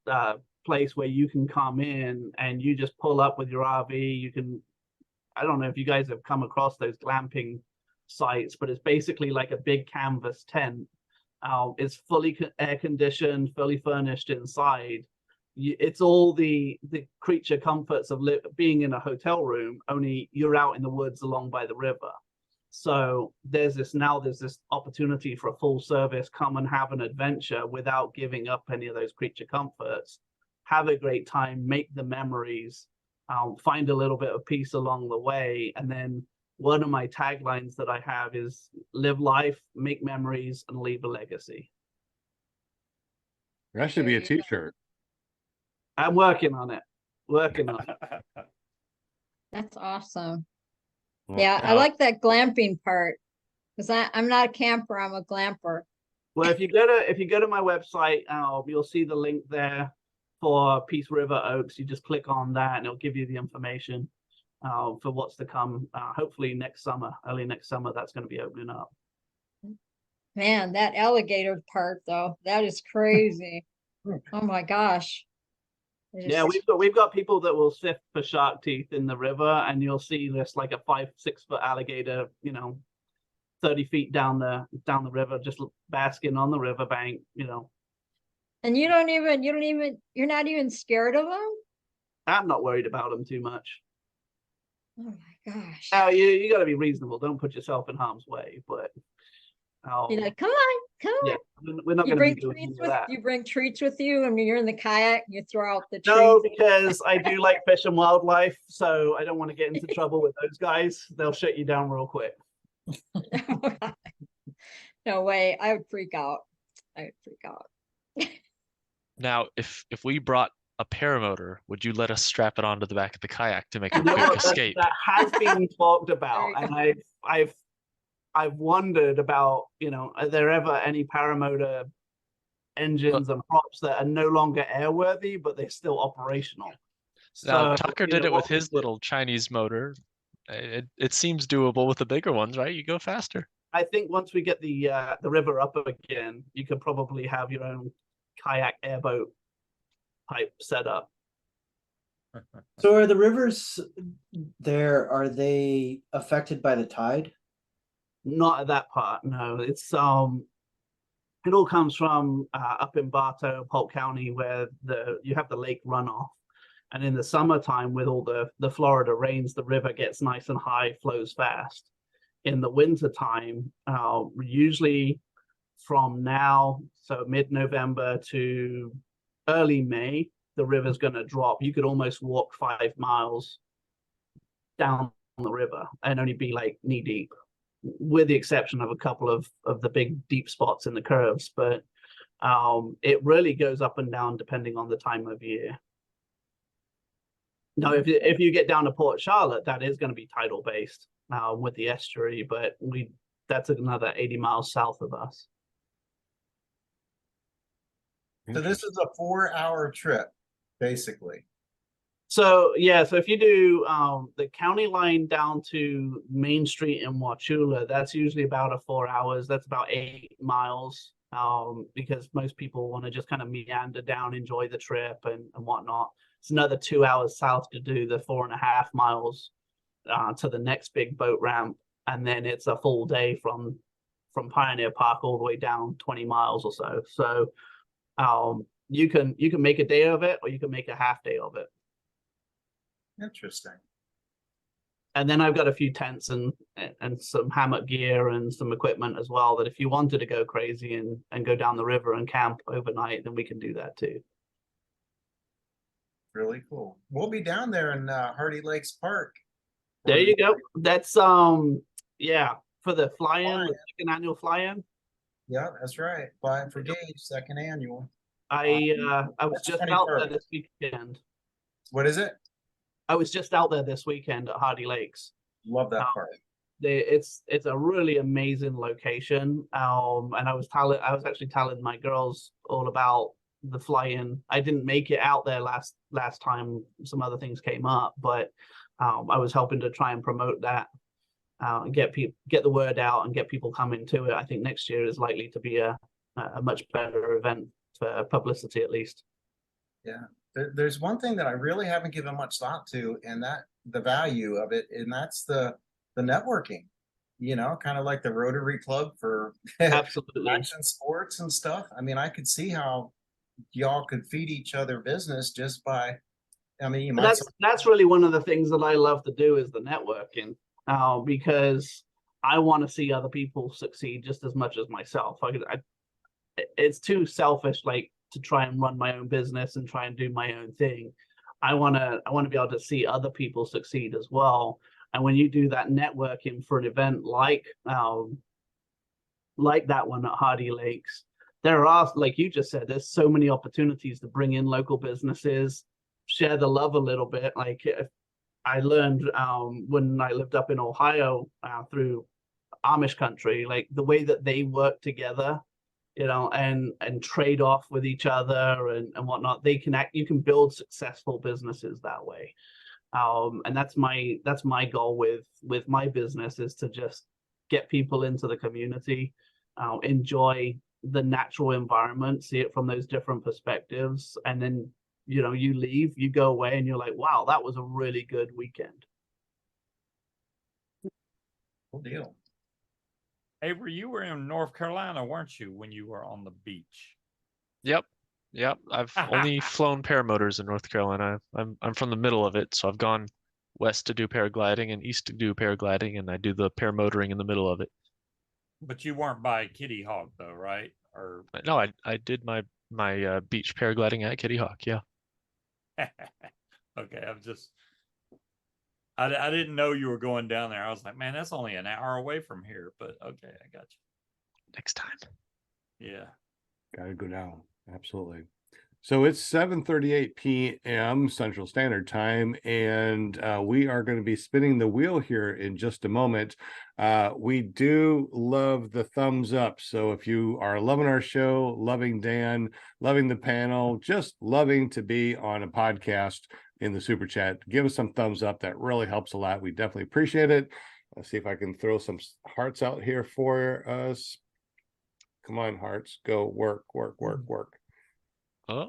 place where you can come in and you just pull up with your RV. I don't know if you guys have come across those glamping sites, but it's basically like a big canvas tent. It's fully air conditioned, fully furnished inside. It's all the creature comforts of being in a hotel room, only you're out in the woods along by the river. So there's this opportunity for a full service, come and have an adventure without giving up any of those creature comforts. Have a great time, make the memories, find a little bit of peace along the way. And then one of my taglines that I have is live life, make memories, and leave a legacy. That should be a t-shirt. I'm working on it. That's awesome. Well, Yeah, I like that glamping part because I'm not a camper, I'm a glamper. Well, if you go to my website, you'll see the link there for Peace River Oaks. You just click on that and it'll give you the information for what's to come. Hopefully early next summer, that's going to be opening up. Man, that alligator part though, that is crazy. Oh my gosh. Yeah, we've got people that will sift for shark teeth in the river, and you'll see this like a 5-6 foot alligator, 30 feet down the river, just basking on the riverbank, And you're not even scared of them? I'm not worried about them too much. Oh my gosh. Now you got to be reasonable. Don't put yourself in harm's way, but you're like, come on. Yeah, we're not going to be doing that. You bring treats with you, and you're in the kayak. You throw out the treats. No, because I do like fish and wildlife, so I don't want to get into trouble with those guys. They'll shut you down real quick. No way. I would freak out. Now, if we brought a paramotor, would you let us strap it onto the back of the kayak to make a You know quick what, escape? that has been talked There about, you and I've wondered about, are there ever any paramotor engines and props that are no longer airworthy, but they're still operational? Now, So, Tucker did it with his little Chinese motor. It seems doable with the bigger ones, right? You go faster. I think once we get the river up again, you could probably have your own kayak airboat type setup. So are the rivers there, are they affected by the tide? Not at that part, no. It's it all comes from up in Bartow, Polk County, where you have the lake runoff. And in the summertime, with all the Florida rains, the river gets nice and high, flows fast. In the wintertime, usually from now, so mid-November to early May, the river's going to drop. You could almost walk 5 miles down the river and only be like knee deep, with the exception of a couple of the big deep spots in the curves. But it really goes up and down depending on the time of year. Now, if you get down to Port Charlotte, that is going to be tidal based with the estuary, but that's another 80 miles south of us. So this is a 4-hour trip, basically. So yeah, so if you do the county line down to Main Street in Wauchula, that's usually about 4 hours. That's about 8 miles, because most people want to just kind of meander down, enjoy the trip and whatnot. It's another 2 hours south to do the 4.5 miles to the next big boat ramp, and then it's a full day from Pioneer Park all the way down 20 miles or so. So you can make a day of it, or you can make a half day of it. Interesting. And then I've got a few tents and some hammock gear and some equipment as well, that if you wanted to go crazy and go down the river and camp overnight, then we can do that too. Really cool. We'll be down there in Hardee Lakes Park. There you go. That's yeah, for the fly-in, the second annual fly-in. Yeah, that's right. Flying for Gage, second annual. I was That's just out there 21st. this weekend. What is it? I was just out there this weekend at Hardee Lakes. Love that part. It's a really amazing location. And I was actually telling my girls all about the fly-in. I didn't make it out there last time. Some other things came up, but I was helping to try and promote that, and get the word out and get people coming to it. I think next year is likely to be a much better event for publicity, at least. Yeah. There's one thing that I really haven't given much thought to, and that the value of it, and that's the networking. Kind of like the Rotary Club for Absolutely. action sports and stuff. I mean, I could see how y'all could feed each other business just by. I mean, that's really one of the things that I love to do, is the networking, because I want to see other people succeed just as much as myself. It's too selfish, like, to try and run my own business and try and do my own thing. I want to be able to see other people succeed as well. And when you do that networking for an event like that one at Hardee Lakes, there are, like you just said, there's so many opportunities to bring in local businesses, share the love a little bit. Like, I learned when I lived up in Ohio through Amish country, like the way that they work together, and trade off with each other and whatnot. You can build successful businesses that way. And that's my goal with my business, is to just get people into the community, enjoy the natural environment, see it from those different perspectives. And then, you leave, you go away and you're like, wow, that was a really good weekend. Cool deal. Avery, you were in North Carolina, weren't you, when you were on the beach? Yep. I've only flown paramotors in North Carolina. I'm from the middle of it, so I've gone west to do paragliding and east to do paragliding, and I do the paramotoring in the middle of it. But you weren't by Kitty Hawk, though, right? Or no, I did my beach paragliding at Kitty Hawk. Yeah. Okay, I didn't know you were going down there. I was like, man, that's only an hour away from here. But okay, I got you. Next time. Yeah. Gotta go down. Absolutely. So it's 7:38 p.m. Central Standard Time, and we are going to be spinning the wheel here in just a moment. We do love the thumbs up. So if you are loving our show, loving Dan, loving the panel, just loving to be on a podcast in the super chat, give us some thumbs up. That really helps a lot. We definitely appreciate it. Let's see if I can throw some hearts out here for us. Come on, hearts, go work. Oh,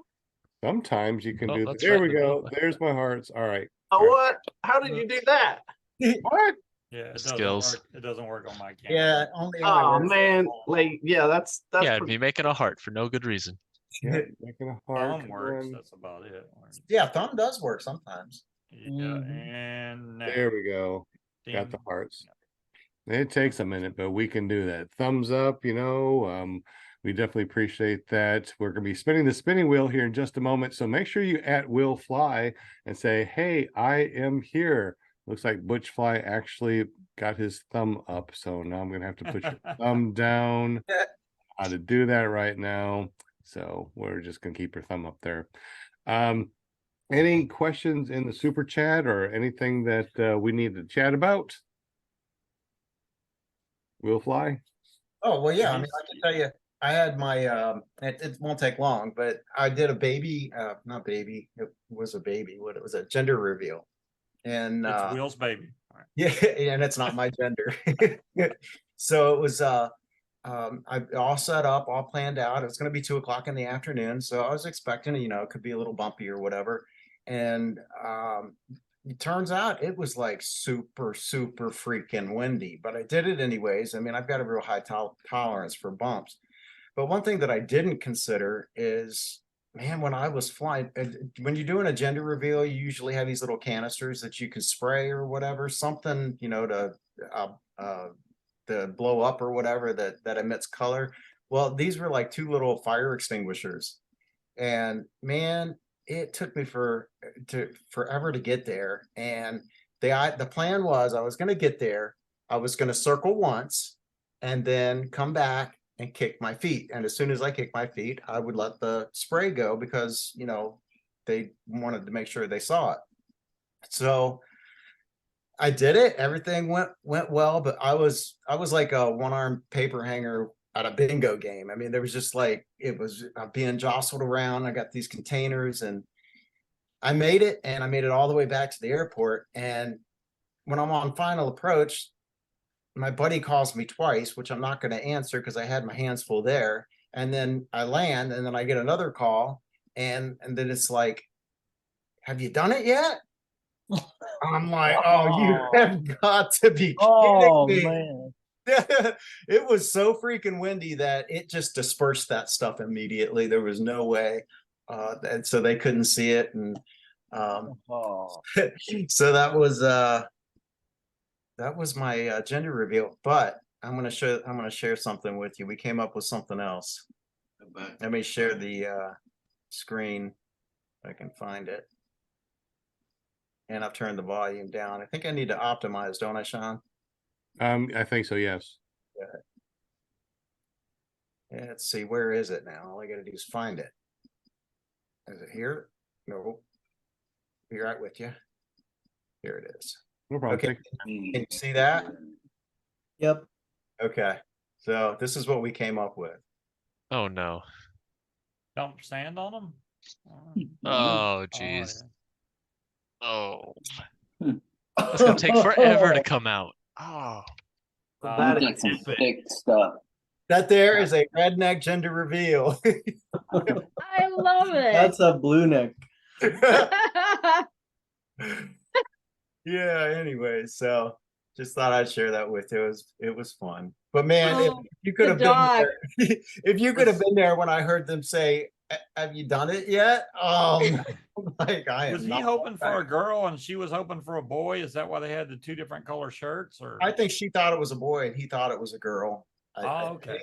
Sometimes you can do that. that's There right we in the middle. go. There's my hearts. All right. Oh, All right. what? How did you do that? What? Yeah, it doesn't Skills. work. It doesn't work on my camera. Yeah, only Oh works. man, like yeah, that's yeah, it'd pretty- be making a heart for no good reason. Yeah, making a heart. Thumb come works. on. That's about it. Yeah, thumb does work sometimes. Yeah, Mhm. and There we go. Got the ding. hearts. It takes a minute, but we can do that. Thumbs up, we definitely appreciate that. We're going to be spinning the spinning wheel here in just a moment. So make sure you at Will Fly and say, hey, I am here. Looks like Butch Fly actually got his thumb up. So now I'm going to have to put your thumb down. How to do that right now. So we're just going to keep your thumb up there. Any questions in the super chat or anything that we need to chat about? Will Fly? Oh, well, yeah, I mean, I can tell you, I had my, it won't take long, but I did a baby, not baby, it was a baby, what it was, a gender reveal. And, It's Will's baby. All right. yeah, and it's not my gender. So it was, I all set up, all planned out. It was going to be 2 o'clock in the afternoon. So I was expecting, it could be a little bumpy or whatever. And, it turns out it was like super freaking windy, but I did it anyways. I mean, I've got a real high tolerance for bumps. But one thing that I didn't consider is, man, when I was flying, when you're doing a gender reveal, you usually have these little canisters that you can spray or whatever, something, to blow up or whatever that emits color. Well, these were like two little fire extinguishers. And man, it took me forever to get there. And the plan was I was going to get there. I was going to circle once and then come back and kick my feet. And as soon as I kicked my feet, I would let the spray go because, they wanted to make sure they saw it. So I did it. Everything went well, but I was like a one-armed paper hanger at a bingo game. I mean, there was just like, it was being jostled around. I got these containers and I made it, and I made it all the way back to the airport. And when I'm on final approach, my buddy calls me twice, which I'm not going to answer because I had my hands full there. And then I land, and then I get another call, and then it's like, have you done it yet? I'm like, oh, you have got to be kidding me. Man. It was so freaking windy that it just dispersed that stuff immediately. There was no way. And so they couldn't see it. And so that was my gender reveal. But I'm gonna share something with you. We came up with something else. Let me share the screen if I can find it. And I've turned the volume down. I think I need to optimize, don't I, Sean? I think so, yes. Yeah, let's see, where is it now? All I gotta do is find it. Is it here? No. Be right with you. Here it is. No problem. Okay. Can you see that? Yep. Okay. So this is what we came up with. Oh no. Dump sand on them. Oh geez. yeah. Oh. That's gonna take forever to come out. Oh. that Got is some epic. thick stuff. That there is a redneck gender reveal. I love it. That's a blue neck. Yeah, anyway, so just thought I'd share that with you. It was fun. But man, if Oh, you could the have been dog. there, if you could have been there when I heard them say, have you done it yet? Like I am Was he not hoping for a back. girl and she was hoping for a boy? Is that why they had the two different color shirts? Or I think she thought it was a boy and he thought it was a girl. Oh, okay.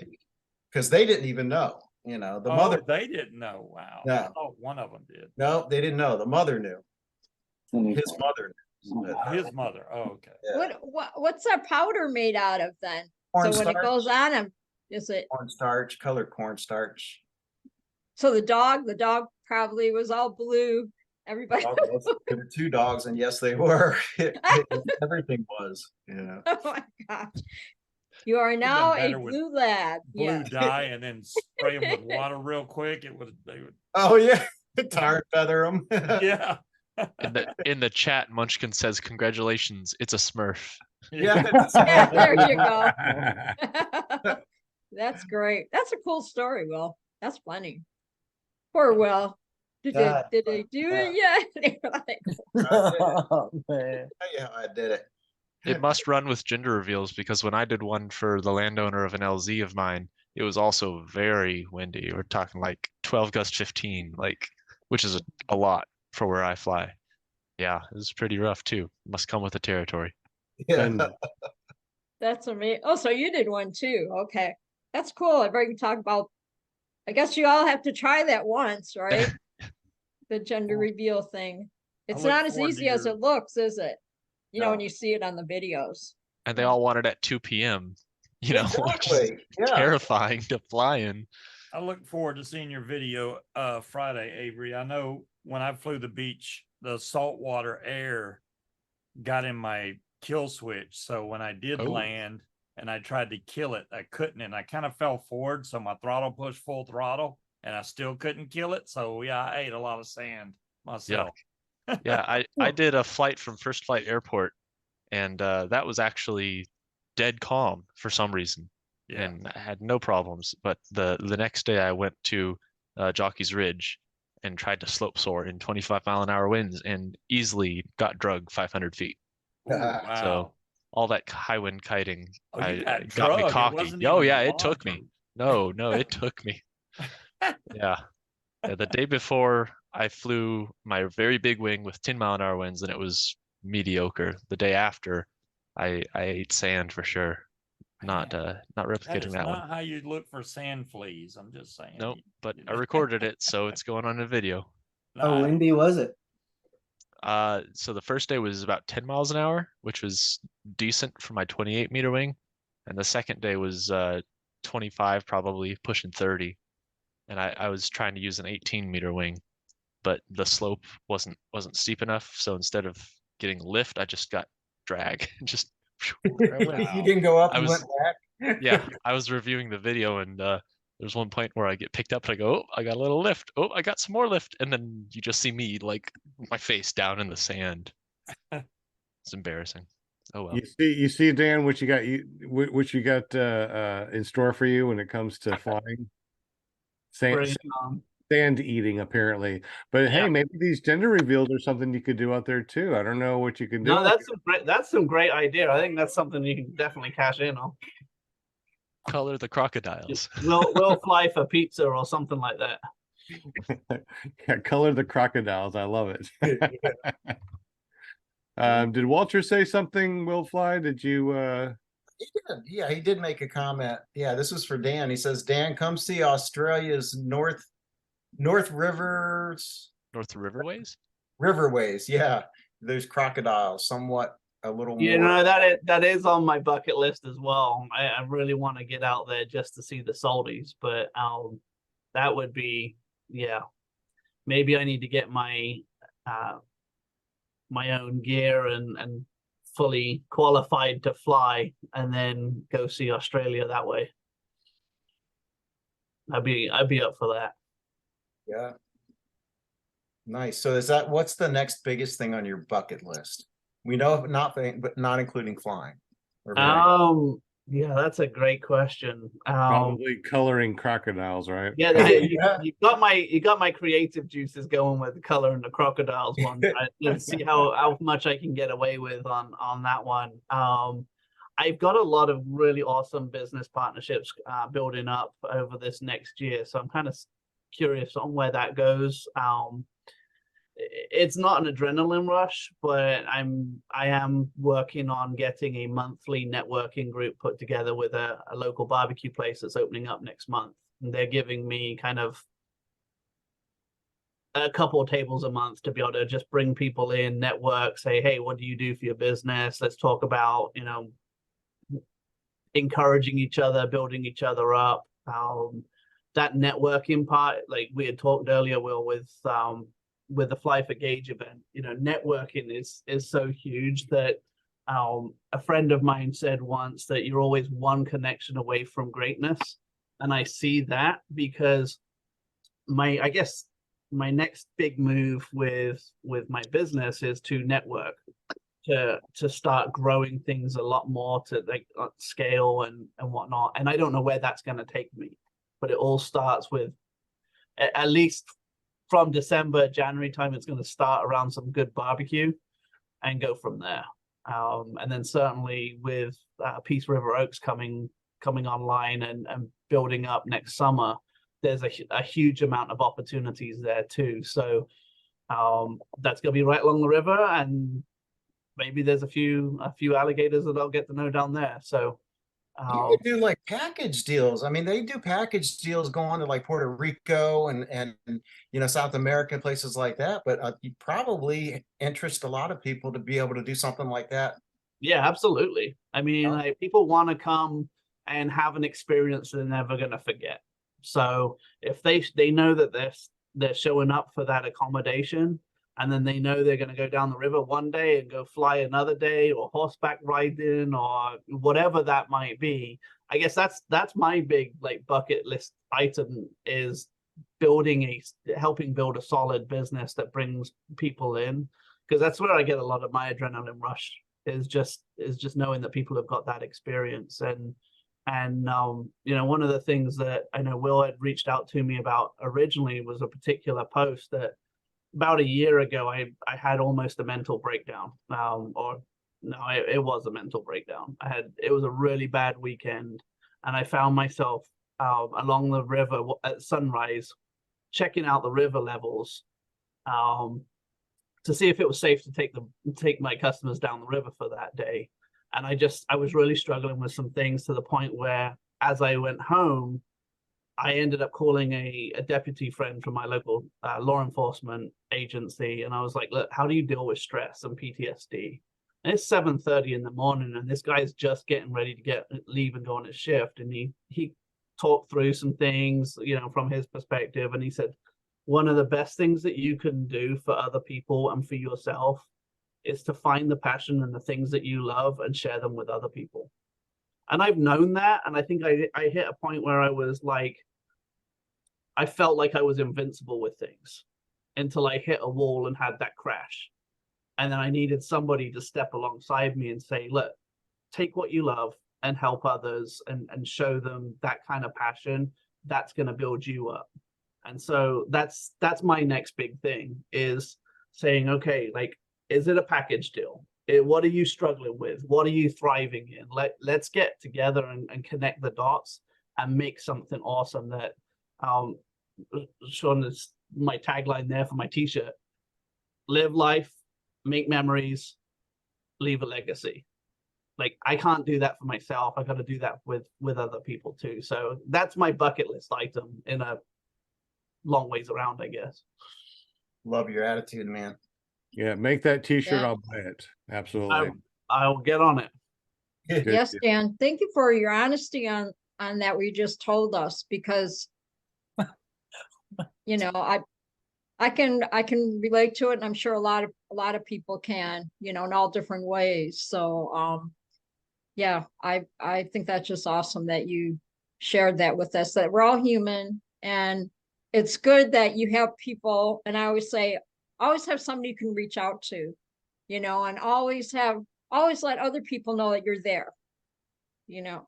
Because they didn't even know, the Oh, mother. they didn't know. Wow. No. I thought one of them did. No, they didn't know. The mother knew. His mother knew. His mother. Oh, okay. Yeah. What's that powder made out of then? So when it goes on, is it cornstarch, colored cornstarch. So the dog probably was all blue. Everybody. There were 2 dogs, and yes, they were. Everything was. Yeah. Oh my gosh. You are Would've been now a better with blue lad. Blue Yeah. dye and then spray them with water real quick. They would, Oh yeah, tar and feather them. yeah. In the chat, Munchkin says, "Congratulations, it's a Smurf." Yeah. Yeah, there you go. That's great. That's a cool story, Will. That's funny. Poor Will. Did they do it yet? They were like, Oh, man. Yeah, I did it. It must run with gender reveals, because when I did one for the landowner of an LZ of mine, it was also very windy. We're talking like 12 gust 15, like, which is a lot for where I fly. Yeah, it was pretty rough too. Must come with the territory. Yeah. that's amazing. Oh, so you did one too. Okay. That's cool. I can talk about, I guess you all have to try that once, right? The gender reveal thing. It's look not as forward to easy as your- it looks, is it? You know, when No. you see it on the videos. And they all want it at 2 p.m., which is Exactly. Yeah. terrifying to fly in. I look forward to seeing your video Friday, Avery. I know when I flew the beach, the saltwater air got in my kill switch. So when I did Oh. land and I tried to kill it, I couldn't, and I kind of fell forward. So my throttle pushed full throttle and I still couldn't kill it. So yeah, I ate a lot of sand myself. Yeah, I did a flight from First Flight Airport, and that was actually dead calm for some reason, Yeah. and I had no problems. But the next day I went to Jockey's Ridge and tried to slope soar in 25-mile-an-hour winds and easily got drug 500 feet. Ooh, wow. So all that high wind kiting Oh, you got me drugged. It cocky. wasn't Oh even yeah, the it took me. launch. No, it took me. Yeah. The day before I flew my very big wing with 10-mile-an-hour winds, and it was mediocre. The day after, I ate sand for sure. Not That replicating is that not one. how you look for sand fleas. I'm just saying. Nope, but I recorded it, so it's going on a video. How Nice. windy was it? So the first day was about 10 miles an hour, which was decent for my 28-meter wing, and the second day was 25, probably pushing 30. And I was trying to use an 18-meter wing, but the slope wasn't steep enough. So instead of getting lift, I just got drag. Just there I went. You didn't go up I and was- went back. Yeah, I was reviewing the video, and there's one point where I get picked up and I go, oh, I got a little lift. Oh, I got some more lift. And then you just see me like my face down in the sand. It's embarrassing. Oh well. You see, Dan, what you got in store for you when it comes to flying? Brilliant. Sand eating, apparently. But hey, Yeah. maybe these gender reveals are something you could do out there too. I don't know what you can do. No, that's some great idea. I think that's something you can definitely cash in on. Color the crocodiles. We'll fly for pizza or something like that. Yeah, color the crocodiles. I love it. Did Walter say something, Will Fly? Did you He did. Yeah, he did make a comment. Yeah, this was for Dan. He says, Dan, come see Australia's North Rivers North Riverways? riverways. Yeah, those crocodiles, somewhat a little You more. know, that is on my bucket list as well. I really want to get out there just to see the Salties, but that would be, yeah. Maybe I need to get my my own gear and fully qualified to fly, and then go see Australia that way. I'd be up for that. Yeah. Nice. So what's the next biggest thing on your bucket list? We know of nothing, but not including flying. Or very- Yeah, that's a great question. probably coloring crocodiles, right? Yeah, you got my creative juices going with the color and the crocodiles one. Let's see how much I can get away with on that one. I've got a lot of really awesome business partnerships building up over this next year, so I'm kind of curious on where that goes. It's not an adrenaline rush, but I am working on getting a monthly networking group put together with a local barbecue place that's opening up next month. And they're giving me kind of a couple of tables a month to be able to just bring people in, network, say, hey, what do you do for your business? Let's talk about, encouraging each other, building each other up. that networking part, like we had talked earlier, Will, with the Fly for Gauge event, you know, networking is so huge that a friend of mine said once that you're always one connection away from greatness. And I see that because I guess my next big move with my business is to network, to start growing things a lot more to like scale and whatnot. And I don't know where that's going to take me, but it all starts with, at least from December, January time, it's going to start around some good barbecue and go from there. And then certainly with Peace River Oaks coming online and building up next summer, there's a huge amount of opportunities there too. So that's going to be right along the river, and maybe there's a few alligators that I'll get to know down there. So you could do like package deals. I mean, they do package deals going to like Puerto Rico and you know, South America, places like that. But you probably interest a lot of people to be able to do something like that. Yeah, absolutely. I mean, like, people want to come and have an experience they're never going to forget. So if they know that they're showing up for that accommodation, and then they know they're going to go down the river one day and go fly another day, or horseback riding, or whatever that might be, I guess that's my big like bucket list item, is helping build a solid business that brings people in, because that's where I get a lot of my adrenaline rush, is just knowing that people have got that experience. And you know, one of the things that I know Will had reached out to me about originally was a particular post that about a year ago I had almost a mental breakdown. Or no, it was a mental breakdown. It was a really bad weekend, and I found myself along the river at sunrise, checking out the river levels to see if it was safe to take my customers down the river for that day. And I was really struggling with some things, to the point where as I went home, I ended up calling a deputy friend from my local law enforcement agency. And I was like, look, how do you deal with stress and PTSD? And it's 7:30 in the morning, and this guy's just getting ready to leave and go on his shift. And he talked through some things, you know, from his perspective. And he said, one of the best things that you can do for other people and for yourself is to find the passion and the things that you love and share them with other people. And I've known that. And I think I hit a point where I was like, I felt like I was invincible with things, until I hit a wall and had that crash. And then I needed somebody to step alongside me and say, look, take what you love and help others and show them that kind of passion. That's going to build you up. And so that's my next big thing, is saying, okay, like, is it a package deal? What are you struggling with? What are you thriving in? Let's get together and connect the dots and make something awesome. That Sean, is my tagline there for my t-shirt: live life, make memories, leave a legacy. Like, I can't do that for myself. I got to do that with other people too. So that's my bucket list item, in a long ways around, I guess. Love your attitude, man. Yeah, make that t-shirt. Yeah. I'll buy it. Absolutely. I'll get on it. Good Yes, deal. Dan, thank you for your honesty on that what you just told us, because you know, I can relate to it, and I'm sure a lot of people can, you know, in all different ways. So yeah, I think that's just awesome that you shared that with us, that we're all human, and it's good that you have people. And I always say, always have somebody you can reach out to, you know, and always let other people know that you're there, you know.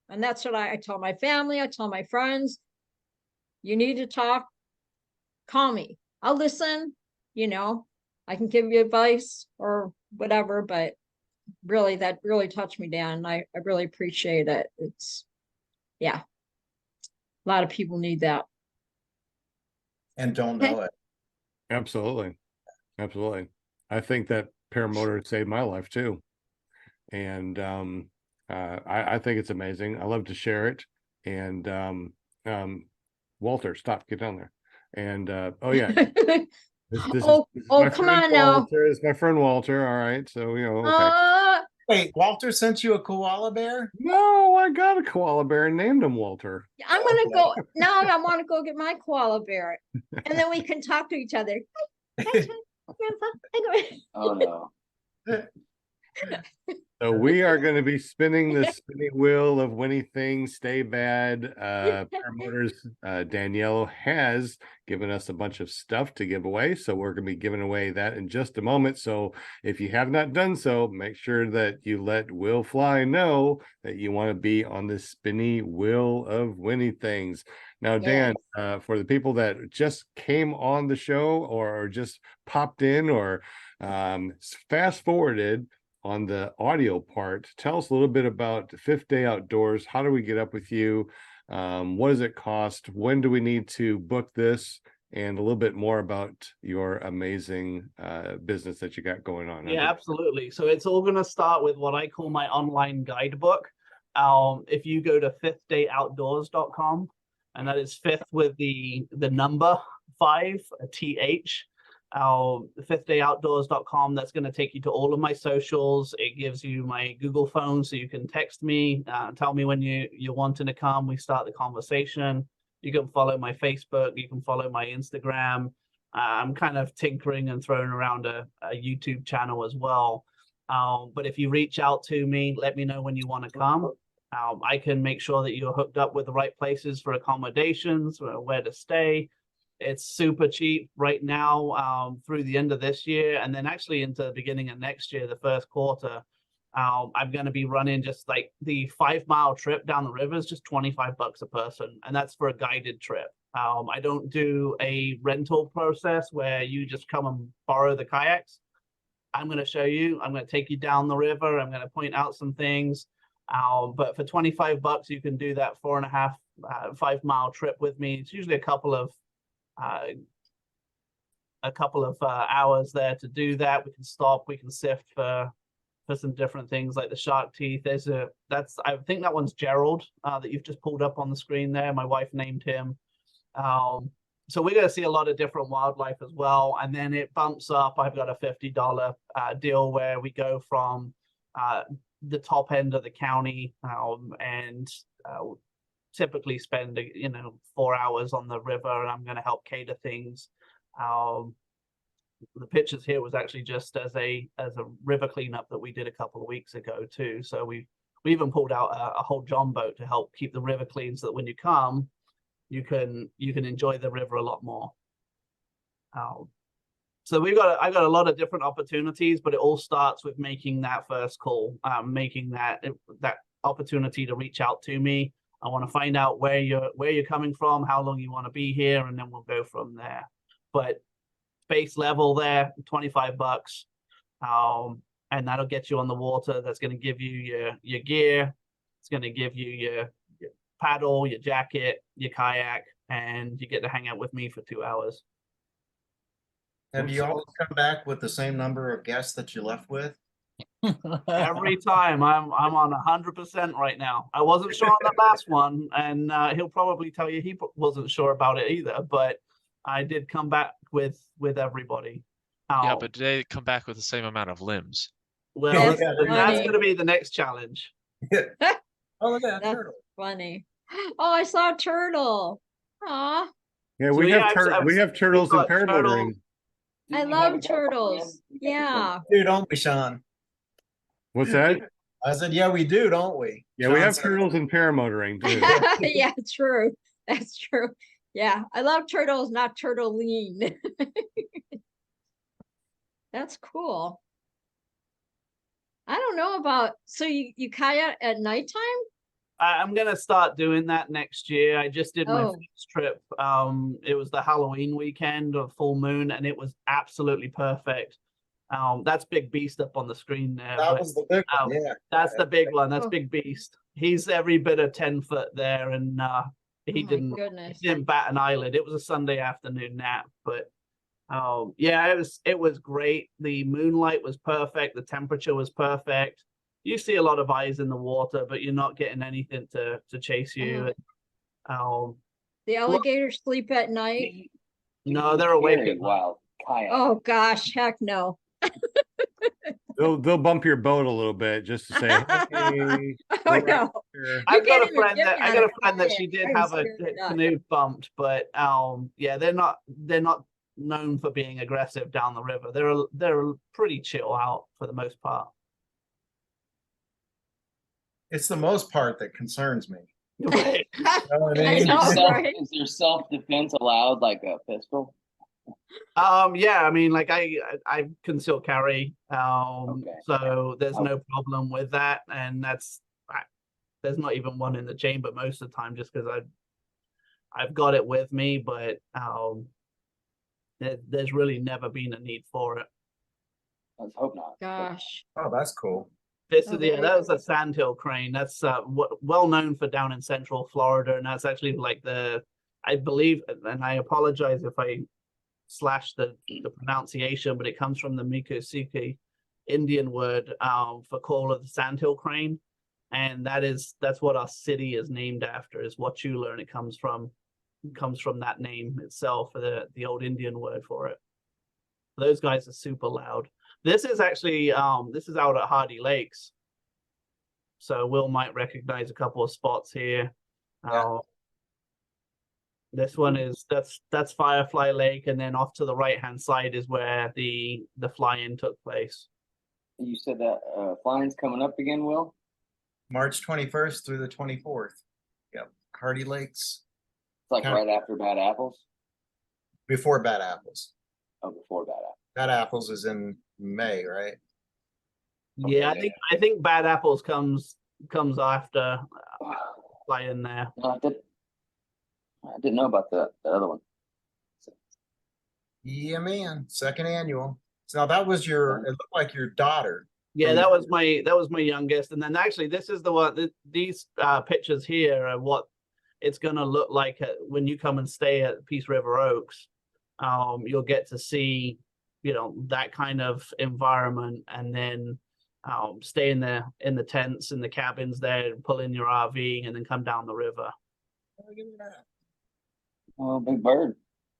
And that's what I tell my family, I tell my friends, you need to talk, call me, I'll listen, you know, I can give you advice or whatever. But really, that really touched me, Dan. I really appreciate it. Yeah, a lot of people need that. And don't know it. Absolutely. I think that Paramotor saved my life too. And I think it's amazing. I love to share it. And Walter, stop, get down there. And oh yeah. This Oh, is my come friend on now. Walter. It's my friend Walter. All right. So, you know, okay. Wait, Walter sent you a koala bear? No, I got a koala bear and named him Walter. I'm gonna go now. I want to go get my koala bear, and then we can talk to each other. Hi, Grandpa. Oh no. So we are going to be spinning the spinning wheel of winning things. Stay bad. Paramotors, Danielle has given us a bunch of stuff to give away. So we're going to be giving away that in just a moment. So if you have not done so, make sure that you let Will Fly know that you want to be on the spinny wheel of winning things. Now, Dan, for the people that just came on the show or just popped in or fast forwarded on the audio part, tell us a little bit about the Fifth Day Outdoors. How do we get up with you? What does it cost? When do we need to book this? And a little bit more about your amazing business that you got going on. Yeah, absolutely. So it's all going to start with what I call my online guidebook. If you go to fifthdayoutdoors.com, and that is fifth with the number 5, a TH. Fifthdayoutdoors.com, that's going to take you to all of my socials. It gives you my Google phone so you can text me, tell me when you're wanting to come. We start the conversation. You can follow my Facebook, you can follow my Instagram. I'm kind of tinkering and throwing around a YouTube channel as well. But if you reach out to me, let me know when you want to come. I can make sure that you're hooked up with the right places for accommodations, where to stay. It's super cheap right now through the end of this year, and then actually into the beginning of next year, the first quarter. I'm going to be running just like the 5-mile trip down the river is just $25 a person, and that's for a guided trip. I don't do a rental process where you just come and borrow the kayaks. I'm going to show you. I'm going to take you down the river. I'm going to point out some things. But for $25, you can do that 4.5, 5-mile trip with me. It's usually a couple of hours there to do that. We can stop, we can sift for some different things like the shark teeth. I think that one's Gerald that you've just pulled up on the screen there. My wife named him. So we're going to see a lot of different wildlife as well. And then it bumps up. I've got a $50 deal where we go from the top end of the county and typically spend 4 hours on the river, and I'm going to help cater things. The pictures here was actually just as a river cleanup that we did a couple of weeks ago too. So we even pulled out a whole John boat to help keep the river clean, so that when you come, you can enjoy the river a lot more. So I've got a lot of different opportunities, but it all starts with making that first call, making that opportunity to reach out to me. I want to find out where you're coming from, how long you want to be here, and then we'll go from there. But base level there, $25, and that'll get you on the water. That's going to give you your gear. It's going to give you your paddle, your jacket, your kayak, and you get to hang out with me for 2 hours. Have you always come back with the same number of guests that you left with? Every time. I'm on 100% right now. I wasn't sure on the last one, and he'll probably tell you he wasn't sure about it either, but I did come back with everybody. Yeah, but did they come back with the same amount of limbs? Well, That's that's going to be the next challenge. Oh, look at that That's turtle. funny. Oh, I saw a turtle. Aw, Yeah, So we yeah, we have turtles we've and got paramotoring. I love turtles. Yeah. We do, don't we, Sean? What's that? I said, yeah, we do, don't we? Yeah, we Sean have said, turtles and paramotoring too. Yeah, true. That's true. Yeah, I love turtles, not turtle lean. That's cool. I don't know about, so you kayak at nighttime? I'm going to start doing that next year. I just did my Oh. first trip. It was the Halloween weekend of full moon, and it was absolutely perfect. That's Big Beast up on the screen there. that but, was the big one, yeah. that's the big one. That's Oh. Big Beast. He's every bit of 10 foot there, and he Oh my didn't goodness. bat an eyelid. It was a Sunday afternoon nap, but yeah, it was great. The moonlight was perfect. The temperature was perfect. You see a lot of eyes in the water, but you're not getting anything to chase you. The alligators sleep at night? No, they're awake. Very wild kayak. Oh gosh, heck no. they'll bump your boat a little bit just to say, hey, Oh we're right no. here. I've got can't a even friend get that me I on got a a friend that kayak. she did I'm have a scared to death. canoe bumped, but yeah, they're not known for being aggressive down the river. They're pretty chill out for the most part. It's the most part that concerns me. Right. You know what I I mean? know, right? Is there self-defense allowed, like a pistol? Yeah, I mean, like I conceal carry, Okay. so there's no Okay. problem with that, and there's not even one in the chamber most of the time, just because I've got it with me, but there's really never been a need for it. Let's hope not. Gosh. Oh, that's cool. This Oh, is yeah, very that was cool. a sandhill crane. That's well known for down in central Florida, and that's actually like I believe, and I apologize if I slash the pronunciation, but it comes from the Miccosukee Indian word for call of the sandhill crane, and that's what our city is named after, is Wauchula, and it comes from that name itself, for the old Indian word for it. Those guys are super loud. This is actually this is out at Hardee Lakes, so Will might recognize a couple of spots here. Yeah. This one is that's Firefly Lake, and then off to the right hand side is where the fly-in took place. You said that flying's coming up again, Will? March 21st through the 24th. Yep. Hardee Lakes It's like Kind of- right after Bad Apples. before Bad Apples. Oh, before Bad Apples. Bad Apples is in May, right? Okay, Yeah, yeah, I think Bad Apples comes after fly-in there. No, I didn't know about the other one. Yeah, man. Second annual. So now that was it looked like your daughter. Yeah, From- that was my youngest, and then actually this is the one. These pictures here are what it's gonna look like when you come and stay at Peace River Oaks. You'll get to see, that kind of environment, and then stay in the tents in the cabins there, and pull in your RV, and then come down the river. Look at that. Oh, big bird.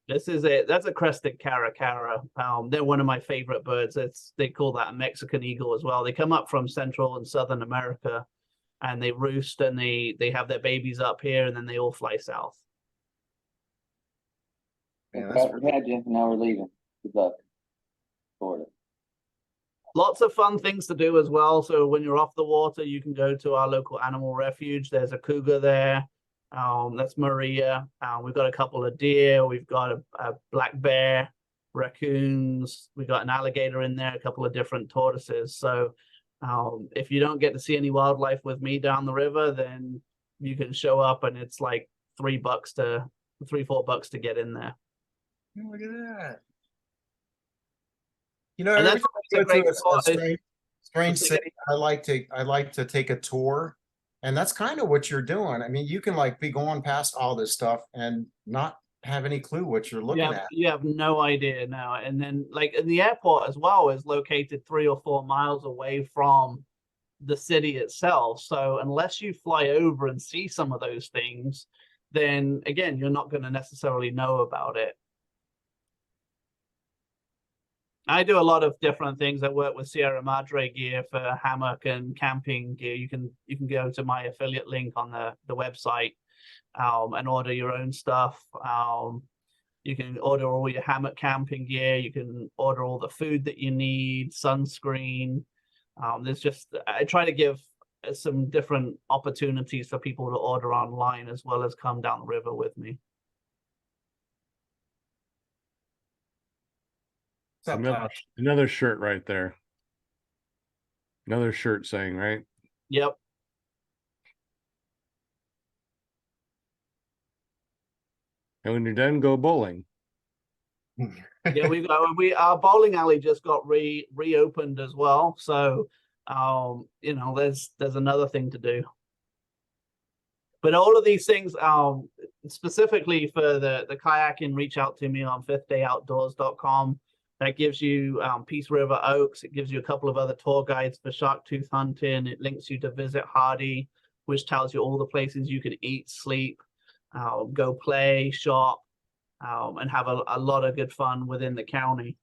That's a crested caracara. They're one of my favorite birds. They call that a Mexican eagle as well. They come up from Central and Southern America, and they roost, and they have their babies up here, and then they all fly south. Man, We that's had you. Now we're leaving. Good luck. Florida. Lots of fun things to do as well. So when you're off the water, you can go to our local animal refuge. There's a cougar there. That's Maria. We've got a couple of deer. We've got a black bear, raccoons. We've got an alligator in there, a couple of different tortoises. So if you don't get to see any wildlife with me down the river, then you can show up, and it's like $3-4 to get in there. Look at that. You know, And every that's time I what's a go to great a spot is- strange city, I like to take a tour, and that's kind of what you're doing. I mean, you can like be going past all this stuff and not have any clue what you're looking at. You have no idea now. And then like the airport as well is located 3 or 4 miles away from the city itself. So unless you fly over and see some of those things, then again, you're not going to necessarily know about it. I do a lot of different things. I work with Sierra Madre gear for hammock and camping gear. You can go to my affiliate link on the website and order your own stuff. You can order all your hammock camping gear. You can order all the food that you need, sunscreen. I try to give some different opportunities for people to order online as well as come down the river with me. What's up, Another, Tosh? another shirt right there. Another shirt saying, right? Yep. And when you're done, go bowling. Yeah, our bowling alley just got reopened as well. So there's another thing to do. But all of these things, specifically for the kayaking, reach out to me on fifthdayoutdoors.com. That gives you Peace River Oaks. It gives you a couple of other tour guides for shark tooth hunting. It links you to Visit Hardee, which tells you all the places you can eat, sleep, go play, shop, and have a lot of good fun within the county.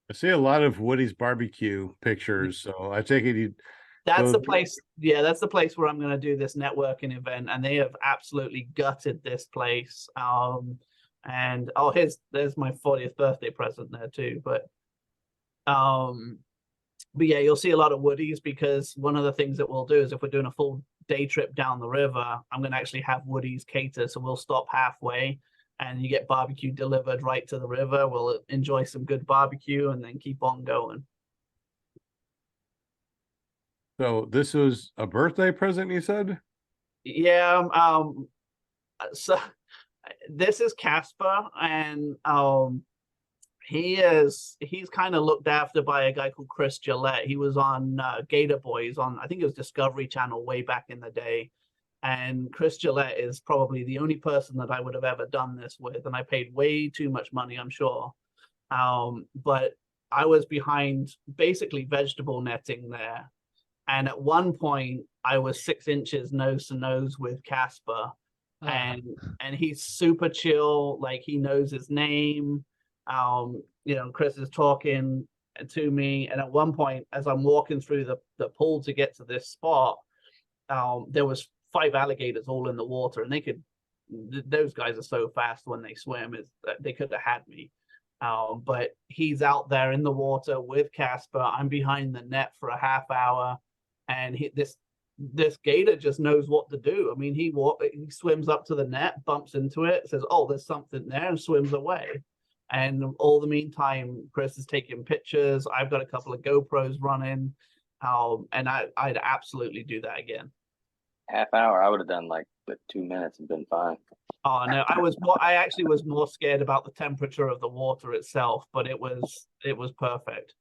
I see a lot of Woody's barbecue pictures, so I take it you. That's the Those- place. Yeah, that's the place where I'm going to do this networking event, and they have absolutely gutted this place. And oh, there's my 40th birthday present there too. But yeah, you'll see a lot of Woodies, because one of the things that we'll do is if we're doing a full day trip down the river, I'm going to actually have Woodies cater. So we'll stop halfway, and you get barbecue delivered right to the river. We'll enjoy some good barbecue and then keep on going. So this was a birthday present, you said? Yeah. So this is Casper, and he's kind of looked after by a guy called Chris Gillette. He was on Gator Boys on, I think it was Discovery Channel way back in the day. And Chris Gillette is probably the only person that I would have ever done this with, and I paid way too much money, I'm sure. But I was behind basically vegetable netting there. And at one point, I was 6 inches nose to nose with Casper, and he's super chill. Like, he knows his name. Chris is talking to me, and at one point, as I'm walking through the pool to get to this spot, there was 5 alligators all in the water, and those guys are so fast when they swim, they could have had me. But he's out there in the water with Casper. I'm behind the net for a half hour. And this gator just knows what to do. I mean, he swims up to the net, bumps into it, says, "Oh, there's something there," and swims away. And all the meantime, Chris is taking pictures. I've got a couple of GoPros running, and I'd absolutely do that again. Half hour, I would have done like 2 minutes and been fine. Oh no, I actually was more scared about the temperature of the water itself, but it was perfect.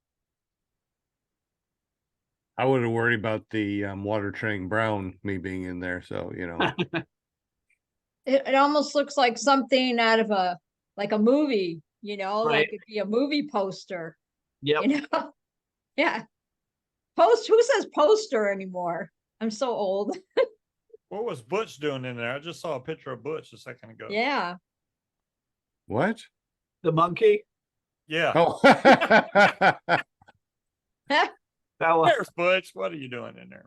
I would have worried about the water turning brown, me being in there. So, It almost looks like something out of a movie, Right. like it'd be a movie poster. Yep. Yeah. Who says poster anymore? I'm so old. What was Butch doing in there? I just saw a picture of Butch a second ago. Yeah. what? The monkey. Yeah. Oh, That was, There's Butch. What are you doing in there?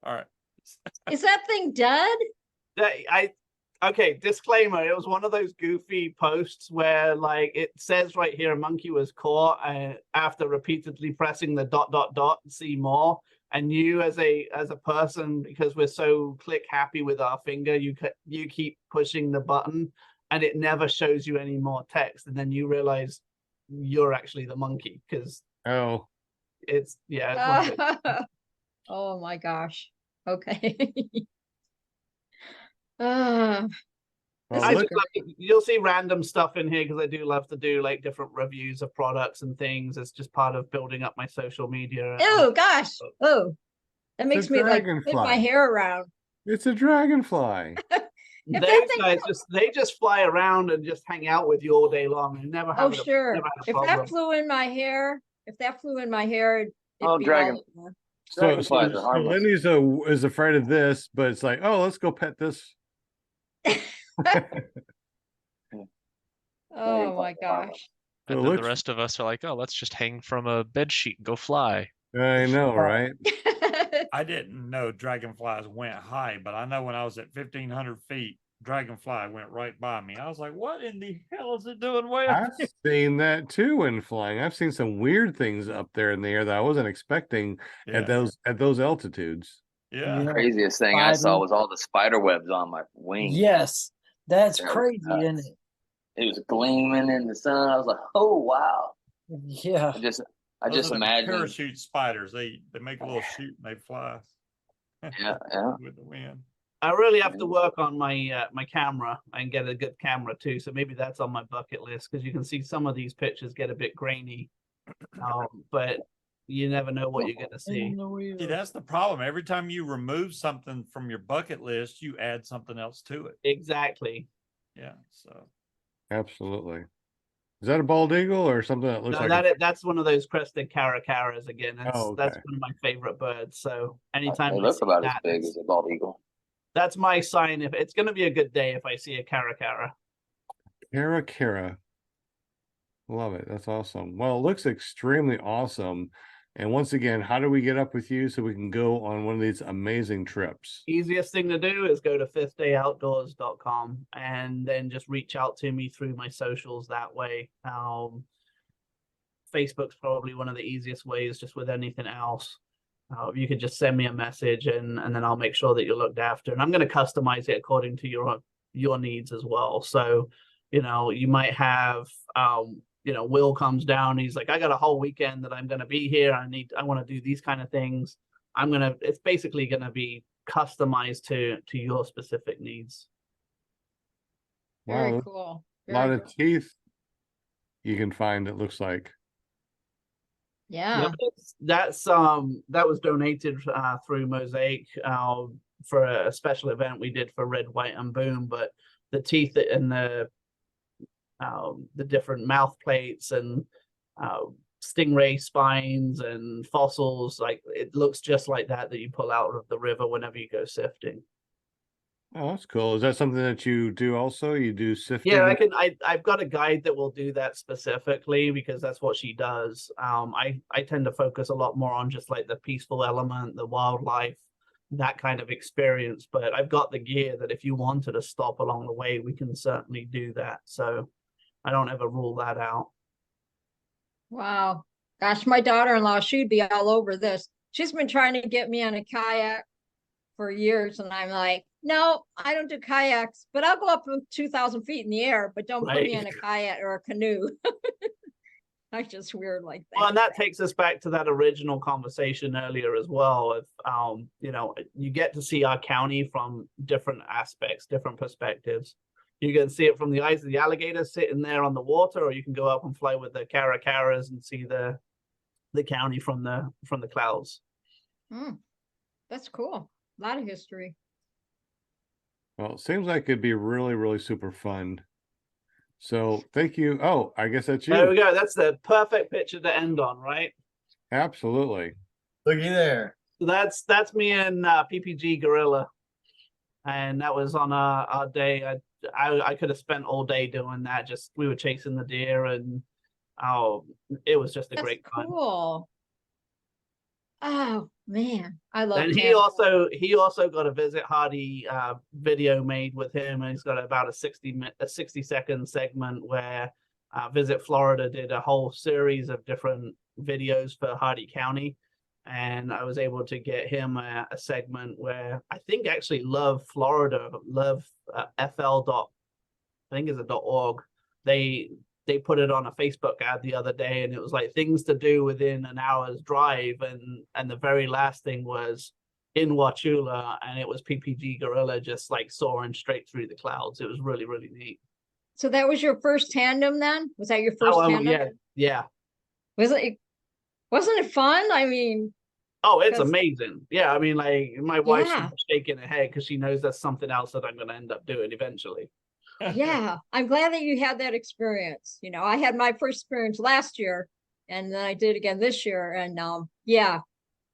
All right. Is that thing dead? okay, disclaimer, it was one of those goofy posts where, like, it says right here a monkey was caught after repeatedly pressing the ... see more. And you as a person, because we're so click happy with our finger, you keep pushing the button and it never shows you any more text, and then you realize you're actually the monkey, because oh, it's one of those. Oh my gosh. Okay. This well, I is do look, you'll see random stuff in here, because I do love to do like different reviews of products and things. It's just part of building up my social media. Oh gosh. Oh, that It's a makes me like flip my dragonfly. hair around. it's a dragonfly. If Those that thing guys they just fly around and just hang out with you all day long and never Oh have sure. never had a If problem. that flew in my hair, it'd Oh, be dragon. all over. So Dragonflies are harmless. Lenny's is afraid of this, but it's like, oh, let's go pet this. Oh my gosh. So And it then looks- the rest of us are like, "Oh, let's just hang from a bed sheet and go fly." I know, right? I didn't know dragonflies went high, but I know when I was at 1,500 feet, dragonfly went right by me. I was like, what in the hell is it doing way up I've here? seen that too when flying. I've seen some weird things up there in the air that I wasn't expecting Yeah. at those altitudes. Yeah. Yeah. Craziest thing I saw Spider. was all the spider webs on my wings. Yes, that's That was crazy, nuts. isn't it? It was gleaming in the sun. I was like, oh wow. Yeah. I Those just are the imagine. parachute spiders. They make a little chute and they fly Yeah, yeah. with the wind. I really have to work on my my camera and get a good camera too. So maybe that's on my bucket list, because you can see some of these pictures get a bit grainy, but you never know what you're going to see. In the wheel. See, that's the problem. Every time you remove something from your bucket list, you add something else to it. Exactly. Yeah. So Absolutely. Is that a bald eagle or something that looks No, like? that's one of those crested caracaras again. That's Oh, that's okay. one of my favorite birds. So anytime They I look see about that, as big as a bald eagle. that's my sign. If it's going to be a good day if I see a caracara. Caracara. Love it. That's awesome. Well, it looks extremely awesome. And once again, how do we get up with you so we can go on one of these amazing trips? Easiest thing to do is go to fifthdayoutdoors.com and then just reach out to me through my socials that way. Facebook's probably one of the easiest ways, just with anything else. You could just send me a message and then I'll make sure that you're looked after. And I'm going to customize it according to your needs as well. So, you might have, Will comes down. He's like, I got a whole weekend that I'm going to be here. I want to do these kind of things. It's basically going to be customized to your specific needs. Very Wow, cool. a lot Very of cool. teeth you can find, it looks like. Yeah. That was donated through Mosaic for a special event we did for Red, White, and Boom. But the teeth and the different mouth plates and stingray spines and fossils, like it looks just like that you pull out of the river whenever you go sifting. Oh, that's cool. Is that something that you do also? You do sifting? Yeah, I've got a guide that will do that specifically because that's what she does. I tend to focus a lot more on just like the peaceful element, the wildlife, that kind of experience. But I've got the gear that if you wanted to stop along the way, we can certainly do that. So I don't ever rule that out. Wow. Gosh, my daughter-in-law, she'd be all over this. She's been trying to get me on a kayak for years, and I'm like, no, I don't do kayaks, but I'll go up to 2,000 feet in the air, but don't put me in a kayak or a canoe. I'm just weird like that. Well, and that takes us back to that original conversation earlier as well. Of you get to see our county from different aspects, different perspectives. You can see it from the eyes of the alligators sitting there on the water, or you can go up and fly with the caracaras and see the county from the clouds. That's cool. A lot of history. Well, it seems like it'd be really, really super fun. So thank you. Oh, I guess that's you. There we go. That's the perfect picture to end on, right? Absolutely. Looky there. So that's me and PPG Gorilla, and that was on our day. I could have spent all day doing that. Just we were chasing the deer, and it was just a great time. Cool. Oh man, I love. And he also got a Visit Hardee video made with him, and he's got about a 60-second segment where Visit Florida did a whole series of different videos for Hardee County, and I was able to get him a segment where I think actually Love Florida, Love FL. I think is a .org. They put it on a Facebook ad the other day, and it was like things to do within an hour's drive, and the very last thing was in Wauchula, and it was PPG Gorilla just like soaring straight through the clouds. It was really, really neat. So that was your first tandem then? Was that your first tandem? Yeah. Wasn't it fun? I mean, it's amazing. Yeah, I mean, like my wife's shaking her head because she knows that's something else that I'm going to end up doing eventually. Yeah, I'm glad that you had that experience. I had my first experience last year, and then I did again this year. And yeah,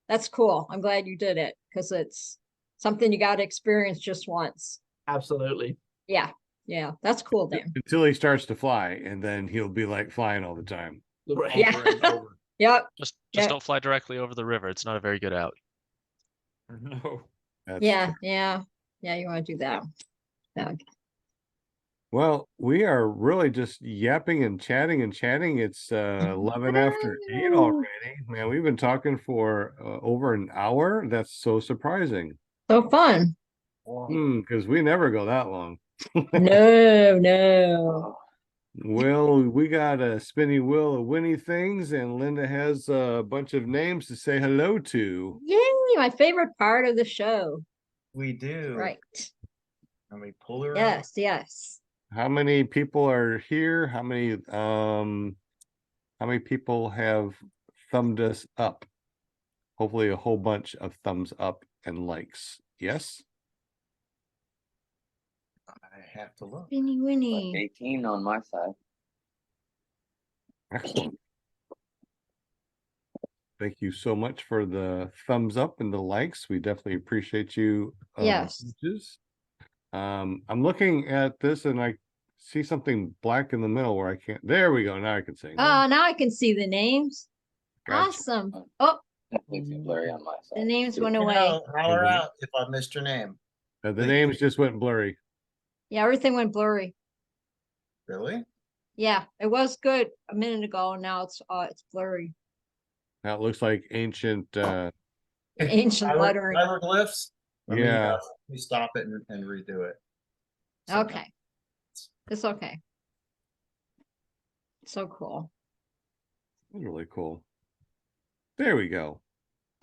that's cool. I'm glad you did it because it's something you got to experience just once. Absolutely. Yeah, that's cool, Dan. Until he starts to fly, and then he'll be like flying all the time. Right. Yeah. Yep. Just don't fly directly over the river. It's not a very good out. No. Yeah. You want to do that? Okay. Well, we are really just yapping and chatting. It's 11 after 8 already. Man, we've been talking for over an hour. That's so surprising. So fun. Because we never go that long. No. Well, we got a spinny wheel of Winnie things, and Linda has a bunch of names to say hello to. Yay, my favorite part of the show. We do. Right. And we pull her around. Yes. How many people are here? How many people have thumbed us up? Hopefully a whole bunch of thumbs up and likes. Yes? I have to look. Winnie Winnie. 18 on my side. Excellent. Thank you so much for the thumbs up and the likes. We definitely appreciate you. Yes. I'm looking at this, and see something black in the middle where I can't. There we go. Now I can see. Now I can see the names. Gotcha. Awesome. Oh, Definitely too blurry on my the side. names too. went You away. know, holler Mhm. out if I missed your name. The names just went blurry. Yeah, everything went blurry. Really? Yeah, it was good a minute ago. Now it's blurry. Now it looks like ancient. Ancient lettering. Hieroglyphs? Yeah. Let me stop it and redo it. So, Okay. It's okay. So cool. Really cool. There we go.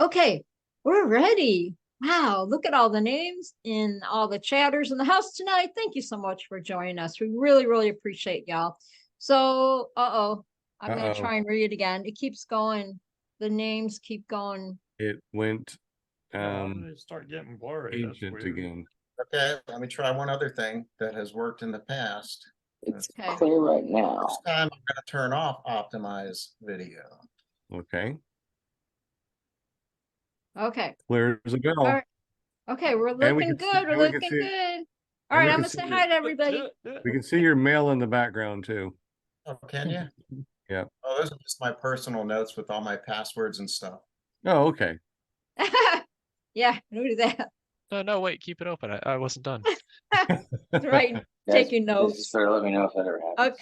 Okay, we're ready. Wow, look at all the names and all the chatters in the house tonight. Thank you so much for joining us. We really, really appreciate y'all. So, I'm gonna try and read it again. It keeps going. The names keep going. It went It start getting blurry. That's ancient weird. again. Okay, let me try one other thing that has worked in the past. It's Okay. clear right now. First time I'm gonna turn off optimize video. Okay. Okay. Clear as a bell. All right. Okay, we're And we looking can see- good. We're and we can looking see- good. All right, we I'm can gonna see say your- hi to everybody. We can see your mail in the background too. Oh, can you? Yeah. Oh, those are just my personal notes with all my passwords and stuff. Oh, okay. Yeah, who did that? No, wait, keep it open. I wasn't done. Right, Guys, taking just notes. sort of let me know if that ever happens.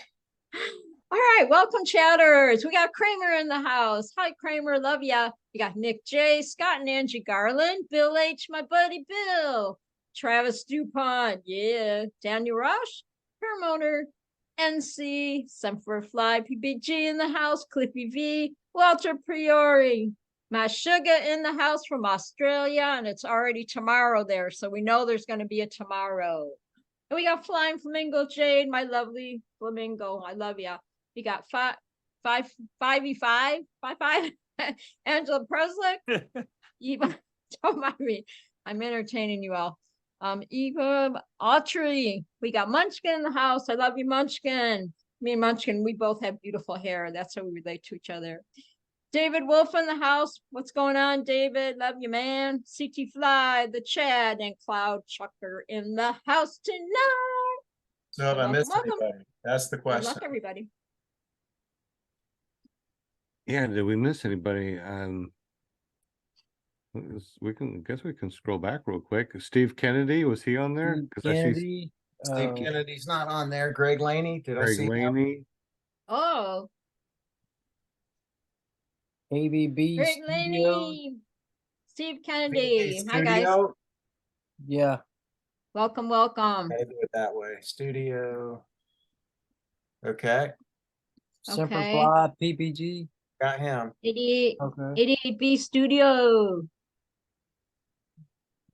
Okay. All right, welcome chatters. We got Kramer in the house. Hi, Kramer, love ya. We got Nick J, Scott and Angie Garland, Bill H, my buddy Bill, Travis DuPont, yeah, Daniel Rush, Paramotor, NC, Semper Fly, PBG in the house, Cliffy V, Walter Priori, my sugar in the house from Australia, and it's already tomorrow there, so we know there's going to be a tomorrow. And we got Flying Flamingo Jade, my lovely flamingo. I love ya. We got 5v5, Angela Preslick. Eva, don't mind me. I'm entertaining you all. Eva Autry. We got Munchkin in the house. I love you, Munchkin. Me and Munchkin, we both have beautiful hair. That's how we relate to each other. David Wolf in the house. What's going on, David? Love you, man. CT Fly, the Chad, and Cloud Chucker in the house tonight. So have I Welcome, missed welcome. anybody? That's the Good question. luck, everybody. Yeah, did we miss anybody? We can scroll back real quick. Steve Kennedy, was he on there? Because I see Kennedy, Steve Kennedy's not on there. Greg Laney, did I Greg see him? Laney. Oh, AVB Great Studio. Laney. Steve Kennedy. Hi, guys. Studio. Yeah, Welcome, welcome. Gotta do it that way. Studio. Okay, Semper Okay. Fly, PPG. got him. 88, Okay. 88B Studio.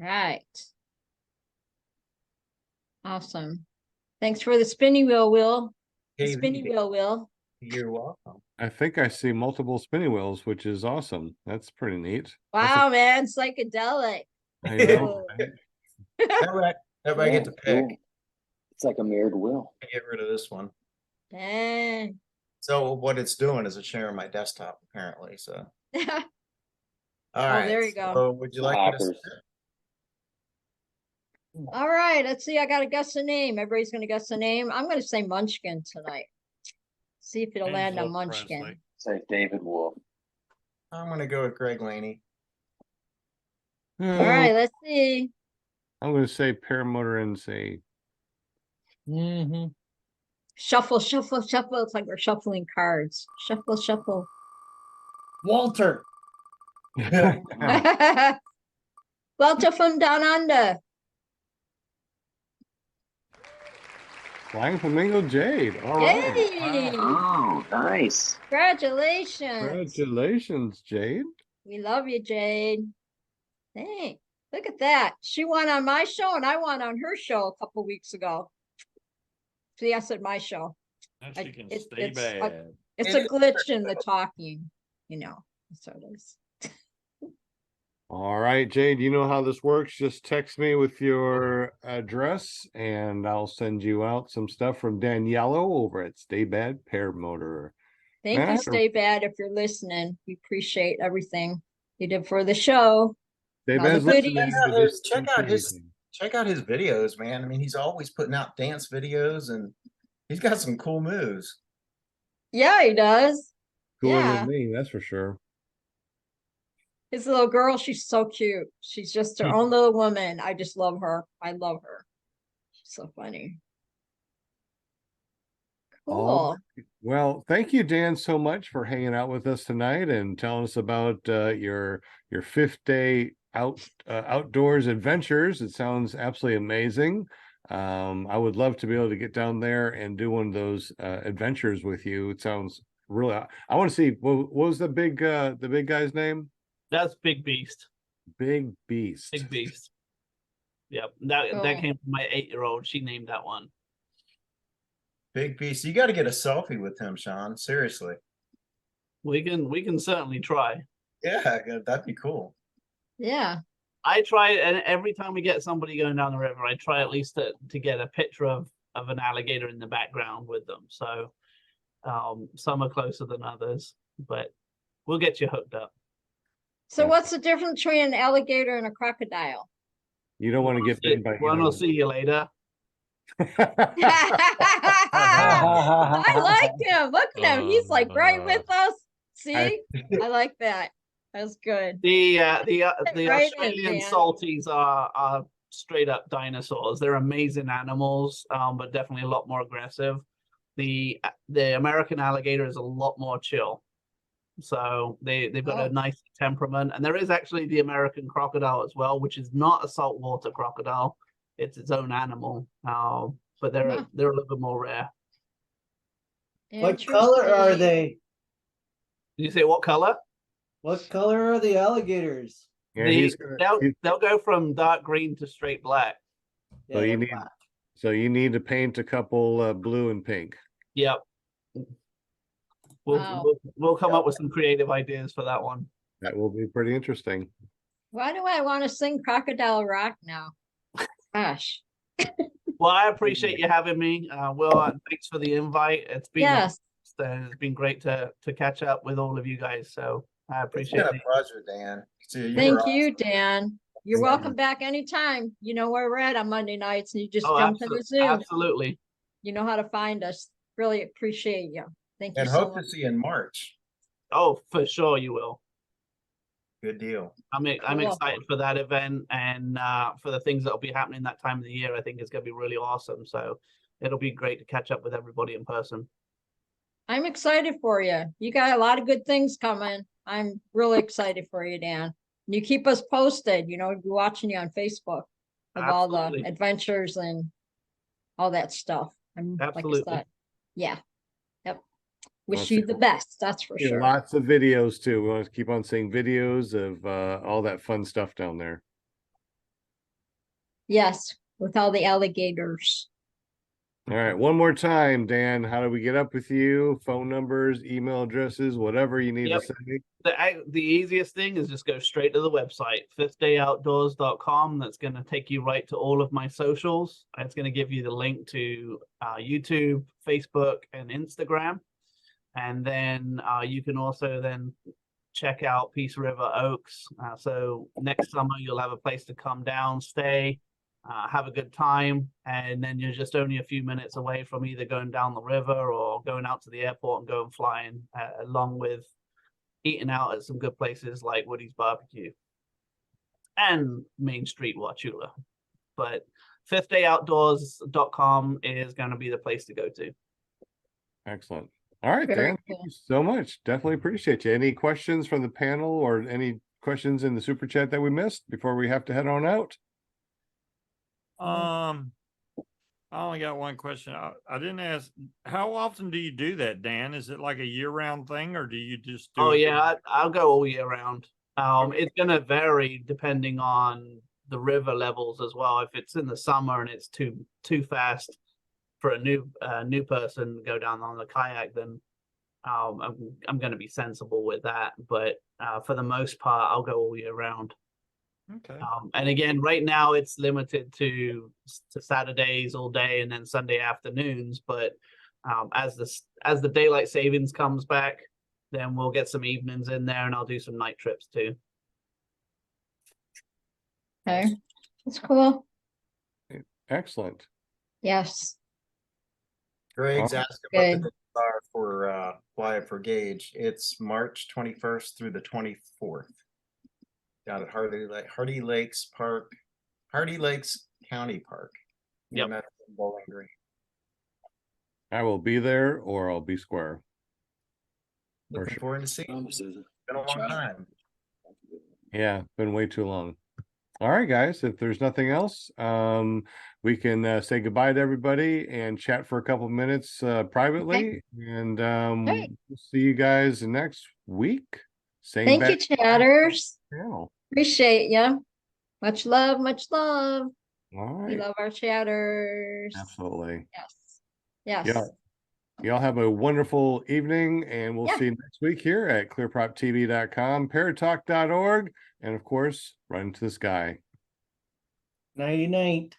Right. Awesome. Thanks for the spinny wheel, Will. The Hey, spinny wheel, Will. You're welcome. I think I see multiple spinning wheels, which is awesome. That's pretty neat. Wow, man, psychedelic. I know. right? Everybody get to pick. Cool. It's like a mirrored wheel. Get rid of this one. Dang. So what it's doing is it's sharing my desktop apparently. So all right. there you go. So would you like me to Hackers. All right, let's see. I got to guess a name. Everybody's going to guess a name. I'm going to say Munchkin tonight. See if it'll land on Angela Munchkin. Presley. Say David Wolf. I'm gonna go with Greg Laney. All right, let's see. I'm going to say Paramotor and say Mm-hmm. Shuffle, shuffle, shuffle. It's like we're shuffling cards. Shuffle, shuffle. Walter. Walter from Down Under. Flying Flamingo Jade. All right. Yay! Oh, nice. Congratulations. Congratulations, Jade. We love you, Jade. Hey, look at that. She won on my show and I won on her show a couple weeks ago. See, I said my show. Now I- she can it- stay it's bad. It's a glitch in the talking, So it is. All right, Jade, you know how this works. Just text me with your address and I'll send you out some stuff from Daniello over at Stay Bad Paramotor. Thank Man, I you, had a- Stay Bad, if you're listening. We appreciate everything you did for the show. Stay All the Bad's listening goodies. to this. Check out his videos, man. I mean, he's always putting out dance videos and He's got some cool moves. Yeah, he does. Cooler Yeah. than me, that's for sure. His little girl, she's so cute. She's just her own little woman. I just love her. I love her. She's so funny. All Cool. well, thank you, Dan, so much for hanging out with us tonight and telling us about your fifth day outdoors adventures. It sounds absolutely amazing. I would love to be able to get down there and do one of those adventures with you. It sounds really. I want to see what was the big guy's name? That's Big Beast. Big Beast. Big Beast. Yep. That Cool. came from my 8-year-old. She named that one. Big beast. You got to get a selfie with him, Sean. Seriously. We can certainly try. Yeah, that'd be cool. Yeah. I try, and every time we get somebody going down the river, I try at least to get a picture of an alligator in the background with them. So some are closer than others, but we'll get you hooked up. So what's the difference between an alligator and a crocodile? You don't want to get bitten by One will see you later. I like him. Look at him. He's like right with us. See, I like that. That's good. The Right in, Australian Dan. salties are straight up dinosaurs. They're amazing animals, but definitely a lot more aggressive. The American alligator is a lot more chill. So they've got a nice temperament. And there is actually the American crocodile as well, which is not a saltwater crocodile. It's its own animal. But they're a little bit more rare. What color are they? Did you say what color? What color are the alligators? Yeah, they'll go from dark green to straight black. So you need to paint a couple blue and pink. Yep. Wow. We'll come up with some creative ideas for that one. That will be pretty interesting. Why do I want to sing Crocodile Rock now? Gosh. Well, I appreciate you having me. Will, thanks for the invite. It's been great to catch up with all of you guys. So I appreciate it. It's been a pleasure, Dan. Thank you, Dan. You're welcome back anytime. You know where we're at on Monday nights, and you just jump in the Zoom. Absolutely. You know how to find us. Really appreciate you. Thank you And so hope much. to see you in March. Oh, for sure you will. Good deal. I'm Cool. excited for that event and for the things that will be happening that time of the year. I think it's going to be really awesome. So it'll be great to catch up with everybody in person. I'm excited for you. You got a lot of good things coming. I'm really excited for you, Dan. And you keep us posted. You know, we'll be watching you on Facebook of all the adventures and all that stuff. I'm Absolutely. like I said, yeah. Yep. Wish Well, you the best. That's for sure. Lots of videos too. We want to keep on seeing videos of all that fun stuff down there. Yes, with all the alligators. All right, one more time, Dan. How do we get up with you? Phone numbers, email addresses, whatever you need to say. The easiest thing is just go straight to the website, fifthdayoutdoors.com. That's going to take you right to all of my socials. It's going to give you the link to YouTube, Facebook, and Instagram. And then you can also then check out Peace River Oaks. So next summer, you'll have a place to come down, stay, have a good time. And then you're just only a few minutes away from either going down the river or going out to the airport and going flying, along with eating out at some good places like Woody's Barbecue and Main Street, Wauchula. But fifthdayoutdoors.com is going to be the place to go to. Excellent. All right, Dan, thank you so much. Definitely appreciate you. Any questions from the panel or any questions in the super chat that we missed before we have to head on out? I only got one question. I didn't ask, how often do you do that, Dan? Is it like a year-round thing, or do you just do it? Yeah, I'll go all year round. It's going to vary depending on the river levels as well. If it's in the summer and it's too fast for a new person to go down on the kayak, then I'm going to be sensible with that. But for the most part, I'll go all year round. Okay. And again, right now it's limited to Saturdays all day and then Sunday afternoons. But as the daylight savings comes back, then we'll get some evenings in there, and I'll do some night trips too. Okay, that's cool. Excellent. Yes. Greg's Oh. asking what the Good. dates are for Quiet for Gage. It's March 21st through the 24th. Down at Hardee Lakes Park, Hardee Lakes County Park. near Yep. Madison Bowling Green. I will be there or I'll be square. For Looking sure. forward to seeing you. It's been a long time. Yeah, been way too long. All right, guys, if there's nothing else, we can say goodbye to everybody and chat for a couple minutes privately. And Great. we'll see you guys next week. Same Thank you, back chatters. channel. Appreciate you. Much love, much love. All We right. love our chatters. Absolutely. Yes. Yes. Yeah. Y'all have a wonderful evening, and we'll Yeah. see you next week here at clearproptv.com, paratalk.org, and of course, Run to the Sky. Nighty night.